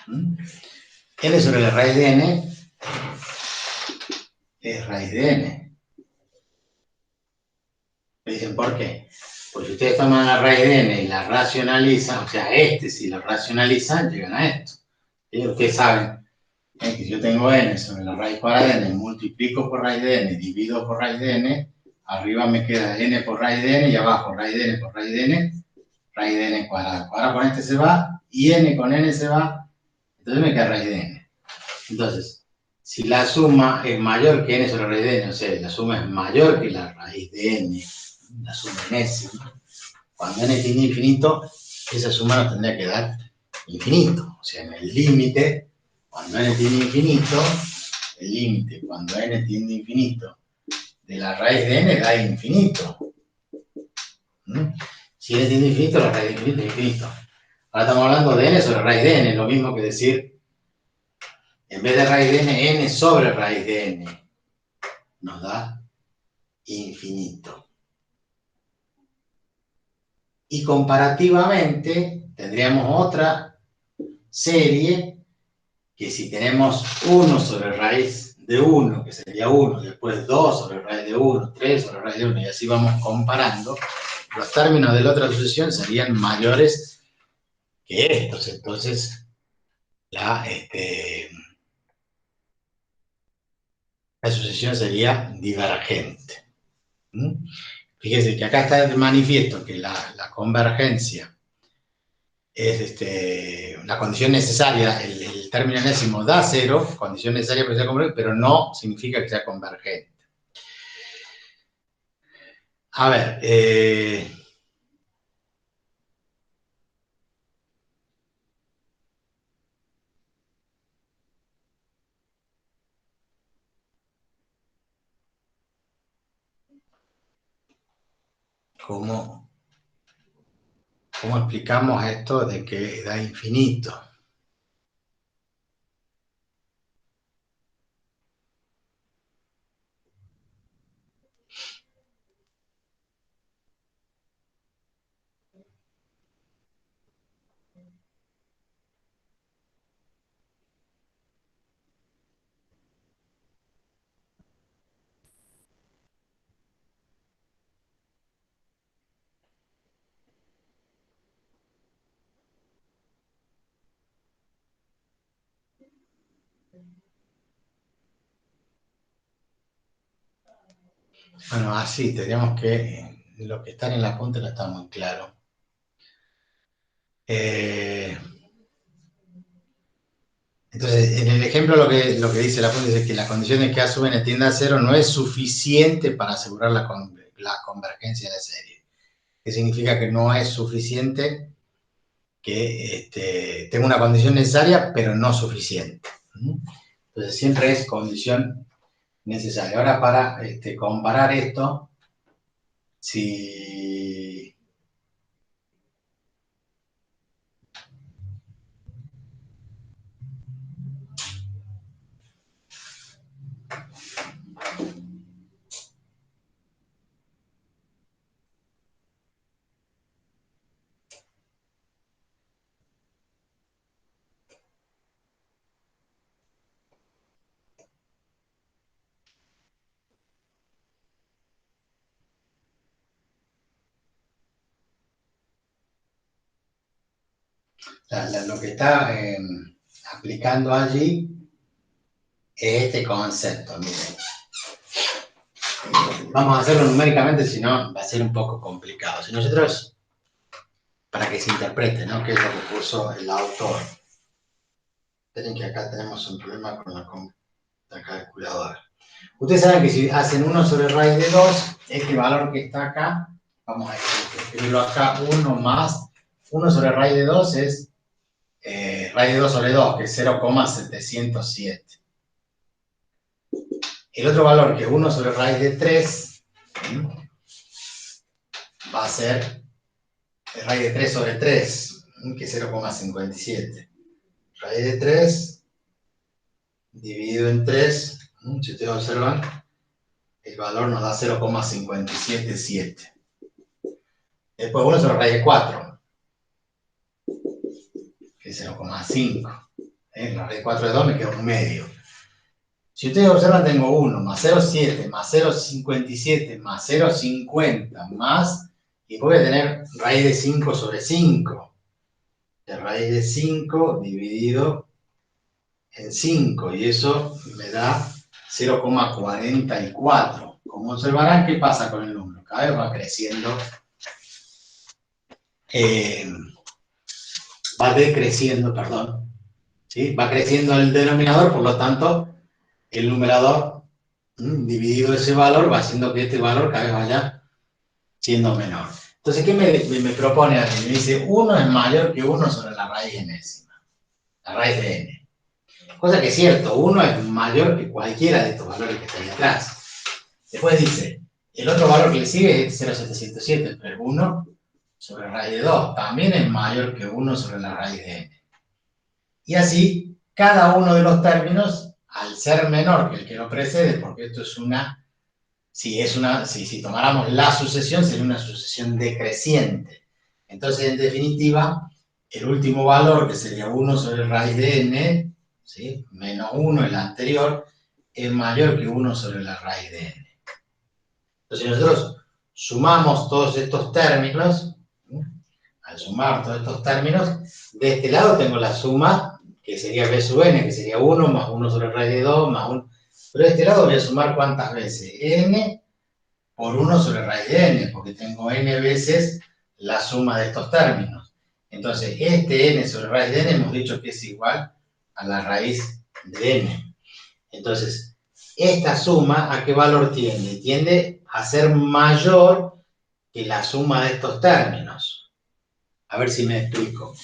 n. N sobre la raíz de n es raíz de n. Me dicen, ¿por qué? Pues si ustedes toman la raíz de n y la racionalizan, o sea, si lo racionalizan, llegan a esto. Y ustedes saben que si yo tengo n sobre la raíz cuadrada de n, multiplico por raíz de n, divido por raíz de n, arriba me queda n por raíz de n y abajo raíz de n por raíz de n, raíz de n cuadrada. Ahora con este se va y n con n se va, entonces me queda raíz de n. Entonces, si la suma es mayor que n sobre raíz de n, o sea, la suma es mayor que la raíz de n, la suma enésima, cuando n tiende a infinito, esa suma nos tendría que dar infinito. O sea, en el límite, cuando n tiende a infinito, el límite cuando n tiende a infinito de la raíz de n da infinito. Si n tiende a infinito, la raíz de infinito es infinito. Ahora estamos hablando de n sobre raíz de n, lo mismo que decir, en vez de raíz de n, n sobre raíz de n nos da infinito. Y comparativamente tendríamos otra serie que si tenemos 1 sobre raíz de 1, que sería 1, después 2 sobre raíz de 1, 3 sobre raíz de 1, y así vamos comparando, los términos de la otra sucesión serían mayores que estos. Entonces, la sucesión sería divergente. Fíjense que acá está de manifiesto que la convergencia la condición necesaria, el término enésimo da 0, condición necesaria para que sea convergente, pero no significa que sea convergente. A ver, ¿cómo explicamos esto de que da infinito? Bueno, así, tendríamos que, lo que está en la punta no está muy claro. Entonces, en el ejemplo lo que dice la fuente es que la condición de que A sub n tiende a 0 no es suficiente para asegurar la convergencia de serie. ¿Qué significa? Que no es suficiente, que tenga una condición necesaria, pero no suficiente. Entonces, siempre es condición necesaria. Ahora, para comparar esto, si... lo que está aplicando allí es este concepto, miren. Vamos a hacerlo numéricamente, si no va a ser un poco complicado. Si nosotros, para que se interprete, ¿no? ¿Qué es lo que puso el autor? Esperen que acá tenemos un problema con la calculadora. Ustedes saben que si hacen 1 sobre raíz de 2, este valor que está acá, vamos a escribirlo acá, 1 más 1 sobre raíz de 2 es raíz de 2 sobre 2, que es 0,707. El otro valor, que es 1 sobre raíz de 3, va a ser raíz de 3 sobre 3, que es 0,57. Raíz de 3 dividido en 3, si ustedes observan, el valor nos da 0,577. Después 1 sobre raíz de 4, que es 0,5. La raíz de 4 de 2 me queda 1 medio. Si ustedes observan, tengo 1 más 0,7 más 0,57 más 0,50 más, y voy a tener raíz de 5 sobre 5. De raíz de 5 dividido en 5, y eso me da 0,44. Como observarán, ¿qué pasa con el número? Cada vez va creciendo, va decreciendo, perdón, ¿sí? Va creciendo el denominador, por lo tanto, el numerador dividido ese valor va haciendo que este valor cada vez vaya siendo menor. Entonces, ¿qué me propone a mí? Me dice, 1 es mayor que 1 sobre la raíz enésima, la raíz de n. Cosa que es cierto, 1 es mayor que cualquiera de estos valores que están ahí atrás. Después dice, el otro valor que le sigue es 0,707, pero 1 sobre raíz de 2 también es mayor que 1 sobre la raíz de n. Y así, cada uno de los términos, al ser menor que el que lo precede, porque esto es una, si tomáramos la sucesión, sería una sucesión decreciente. Entonces, en definitiva, el último valor, que sería 1 sobre raíz de n, ¿sí? Menos 1, el anterior, es mayor que 1 sobre la raíz de n. Entonces, si nosotros sumamos todos estos términos, al sumar todos estos términos, de este lado tengo la suma, que sería b sub n, que sería 1 más 1 sobre raíz de 2 más 1. Pero de este lado voy a sumar ¿cuántas veces? N por 1 sobre raíz de n, porque tengo n veces la suma de estos términos. Entonces, este n sobre raíz de n hemos dicho que es igual a la raíz de n. Entonces, esta suma, ¿a qué valor tiende? Tiende a ser mayor que la suma de estos términos. A ver si me explico.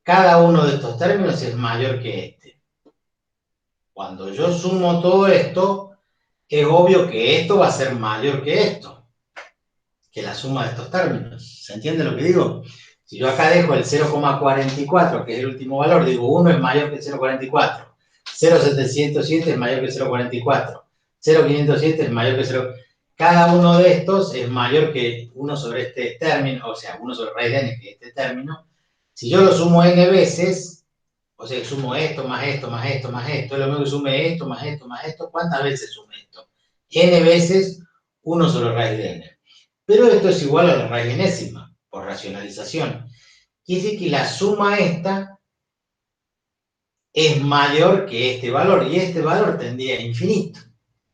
Cada uno de estos términos es mayor que este. Cuando yo sumo todo esto, es obvio que esto va a ser mayor que esto, que la suma de estos términos. ¿Se entiende lo que digo? Si yo acá dejo el 0,44, que es el último valor, digo 1 es mayor que 0,44. 0,707 es mayor que 0,44. 0,507 es mayor que 0. Cada uno de estos es mayor que 1 sobre este término, o sea, 1 sobre raíz de n, que es este término. Si yo lo sumo n veces, o sea, sumo esto, más esto, más esto, más esto, es lo mismo que sume esto, más esto, más esto, ¿cuántas veces sume esto? N veces 1 sobre raíz de n. Pero esto es igual a la raíz enésima, por racionalización. Quiere decir que la suma esta es mayor que este valor, y este valor tendría a infinito.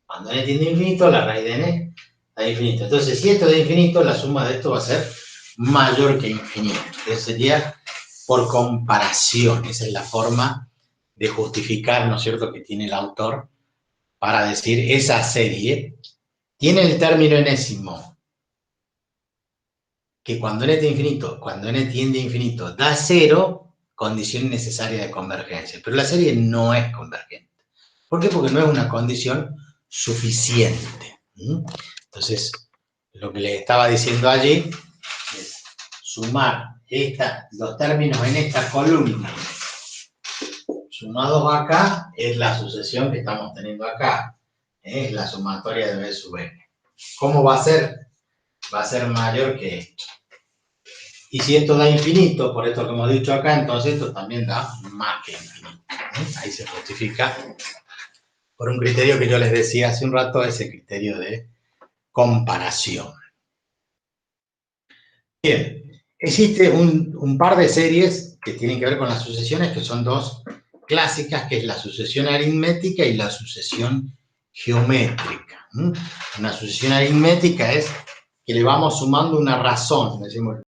Cuando n tiende a infinito, la raíz de n da infinito. Entonces, si esto es de infinito, la suma de esto va a ser mayor que infinito. Entonces sería por comparación. Esa es la forma de justificar, ¿no es cierto?, que tiene el autor para decir esa serie tiene el término enésimo, que cuando n tiende a infinito da 0, condición necesaria de convergencia. Pero la serie no es convergente. ¿Por qué? Porque no es una condición suficiente. Entonces, lo que les estaba diciendo allí es sumar los términos en esta columna sumados acá es la sucesión que estamos teniendo acá. Es la sumatoria de b sub n. ¿Cómo va a ser? Va a ser mayor que esto. Y si esto da infinito, por esto que hemos dicho acá, entonces esto también da más que infinito. Ahí se justifica por un criterio que yo les decía hace un rato, ese criterio de comparación. Bien, existe un par de series que tienen que ver con las sucesiones, que son dos clásicas, que es la sucesión aritmética y la sucesión geométrica. Una sucesión aritmética es que le vamos sumando una razón, decimos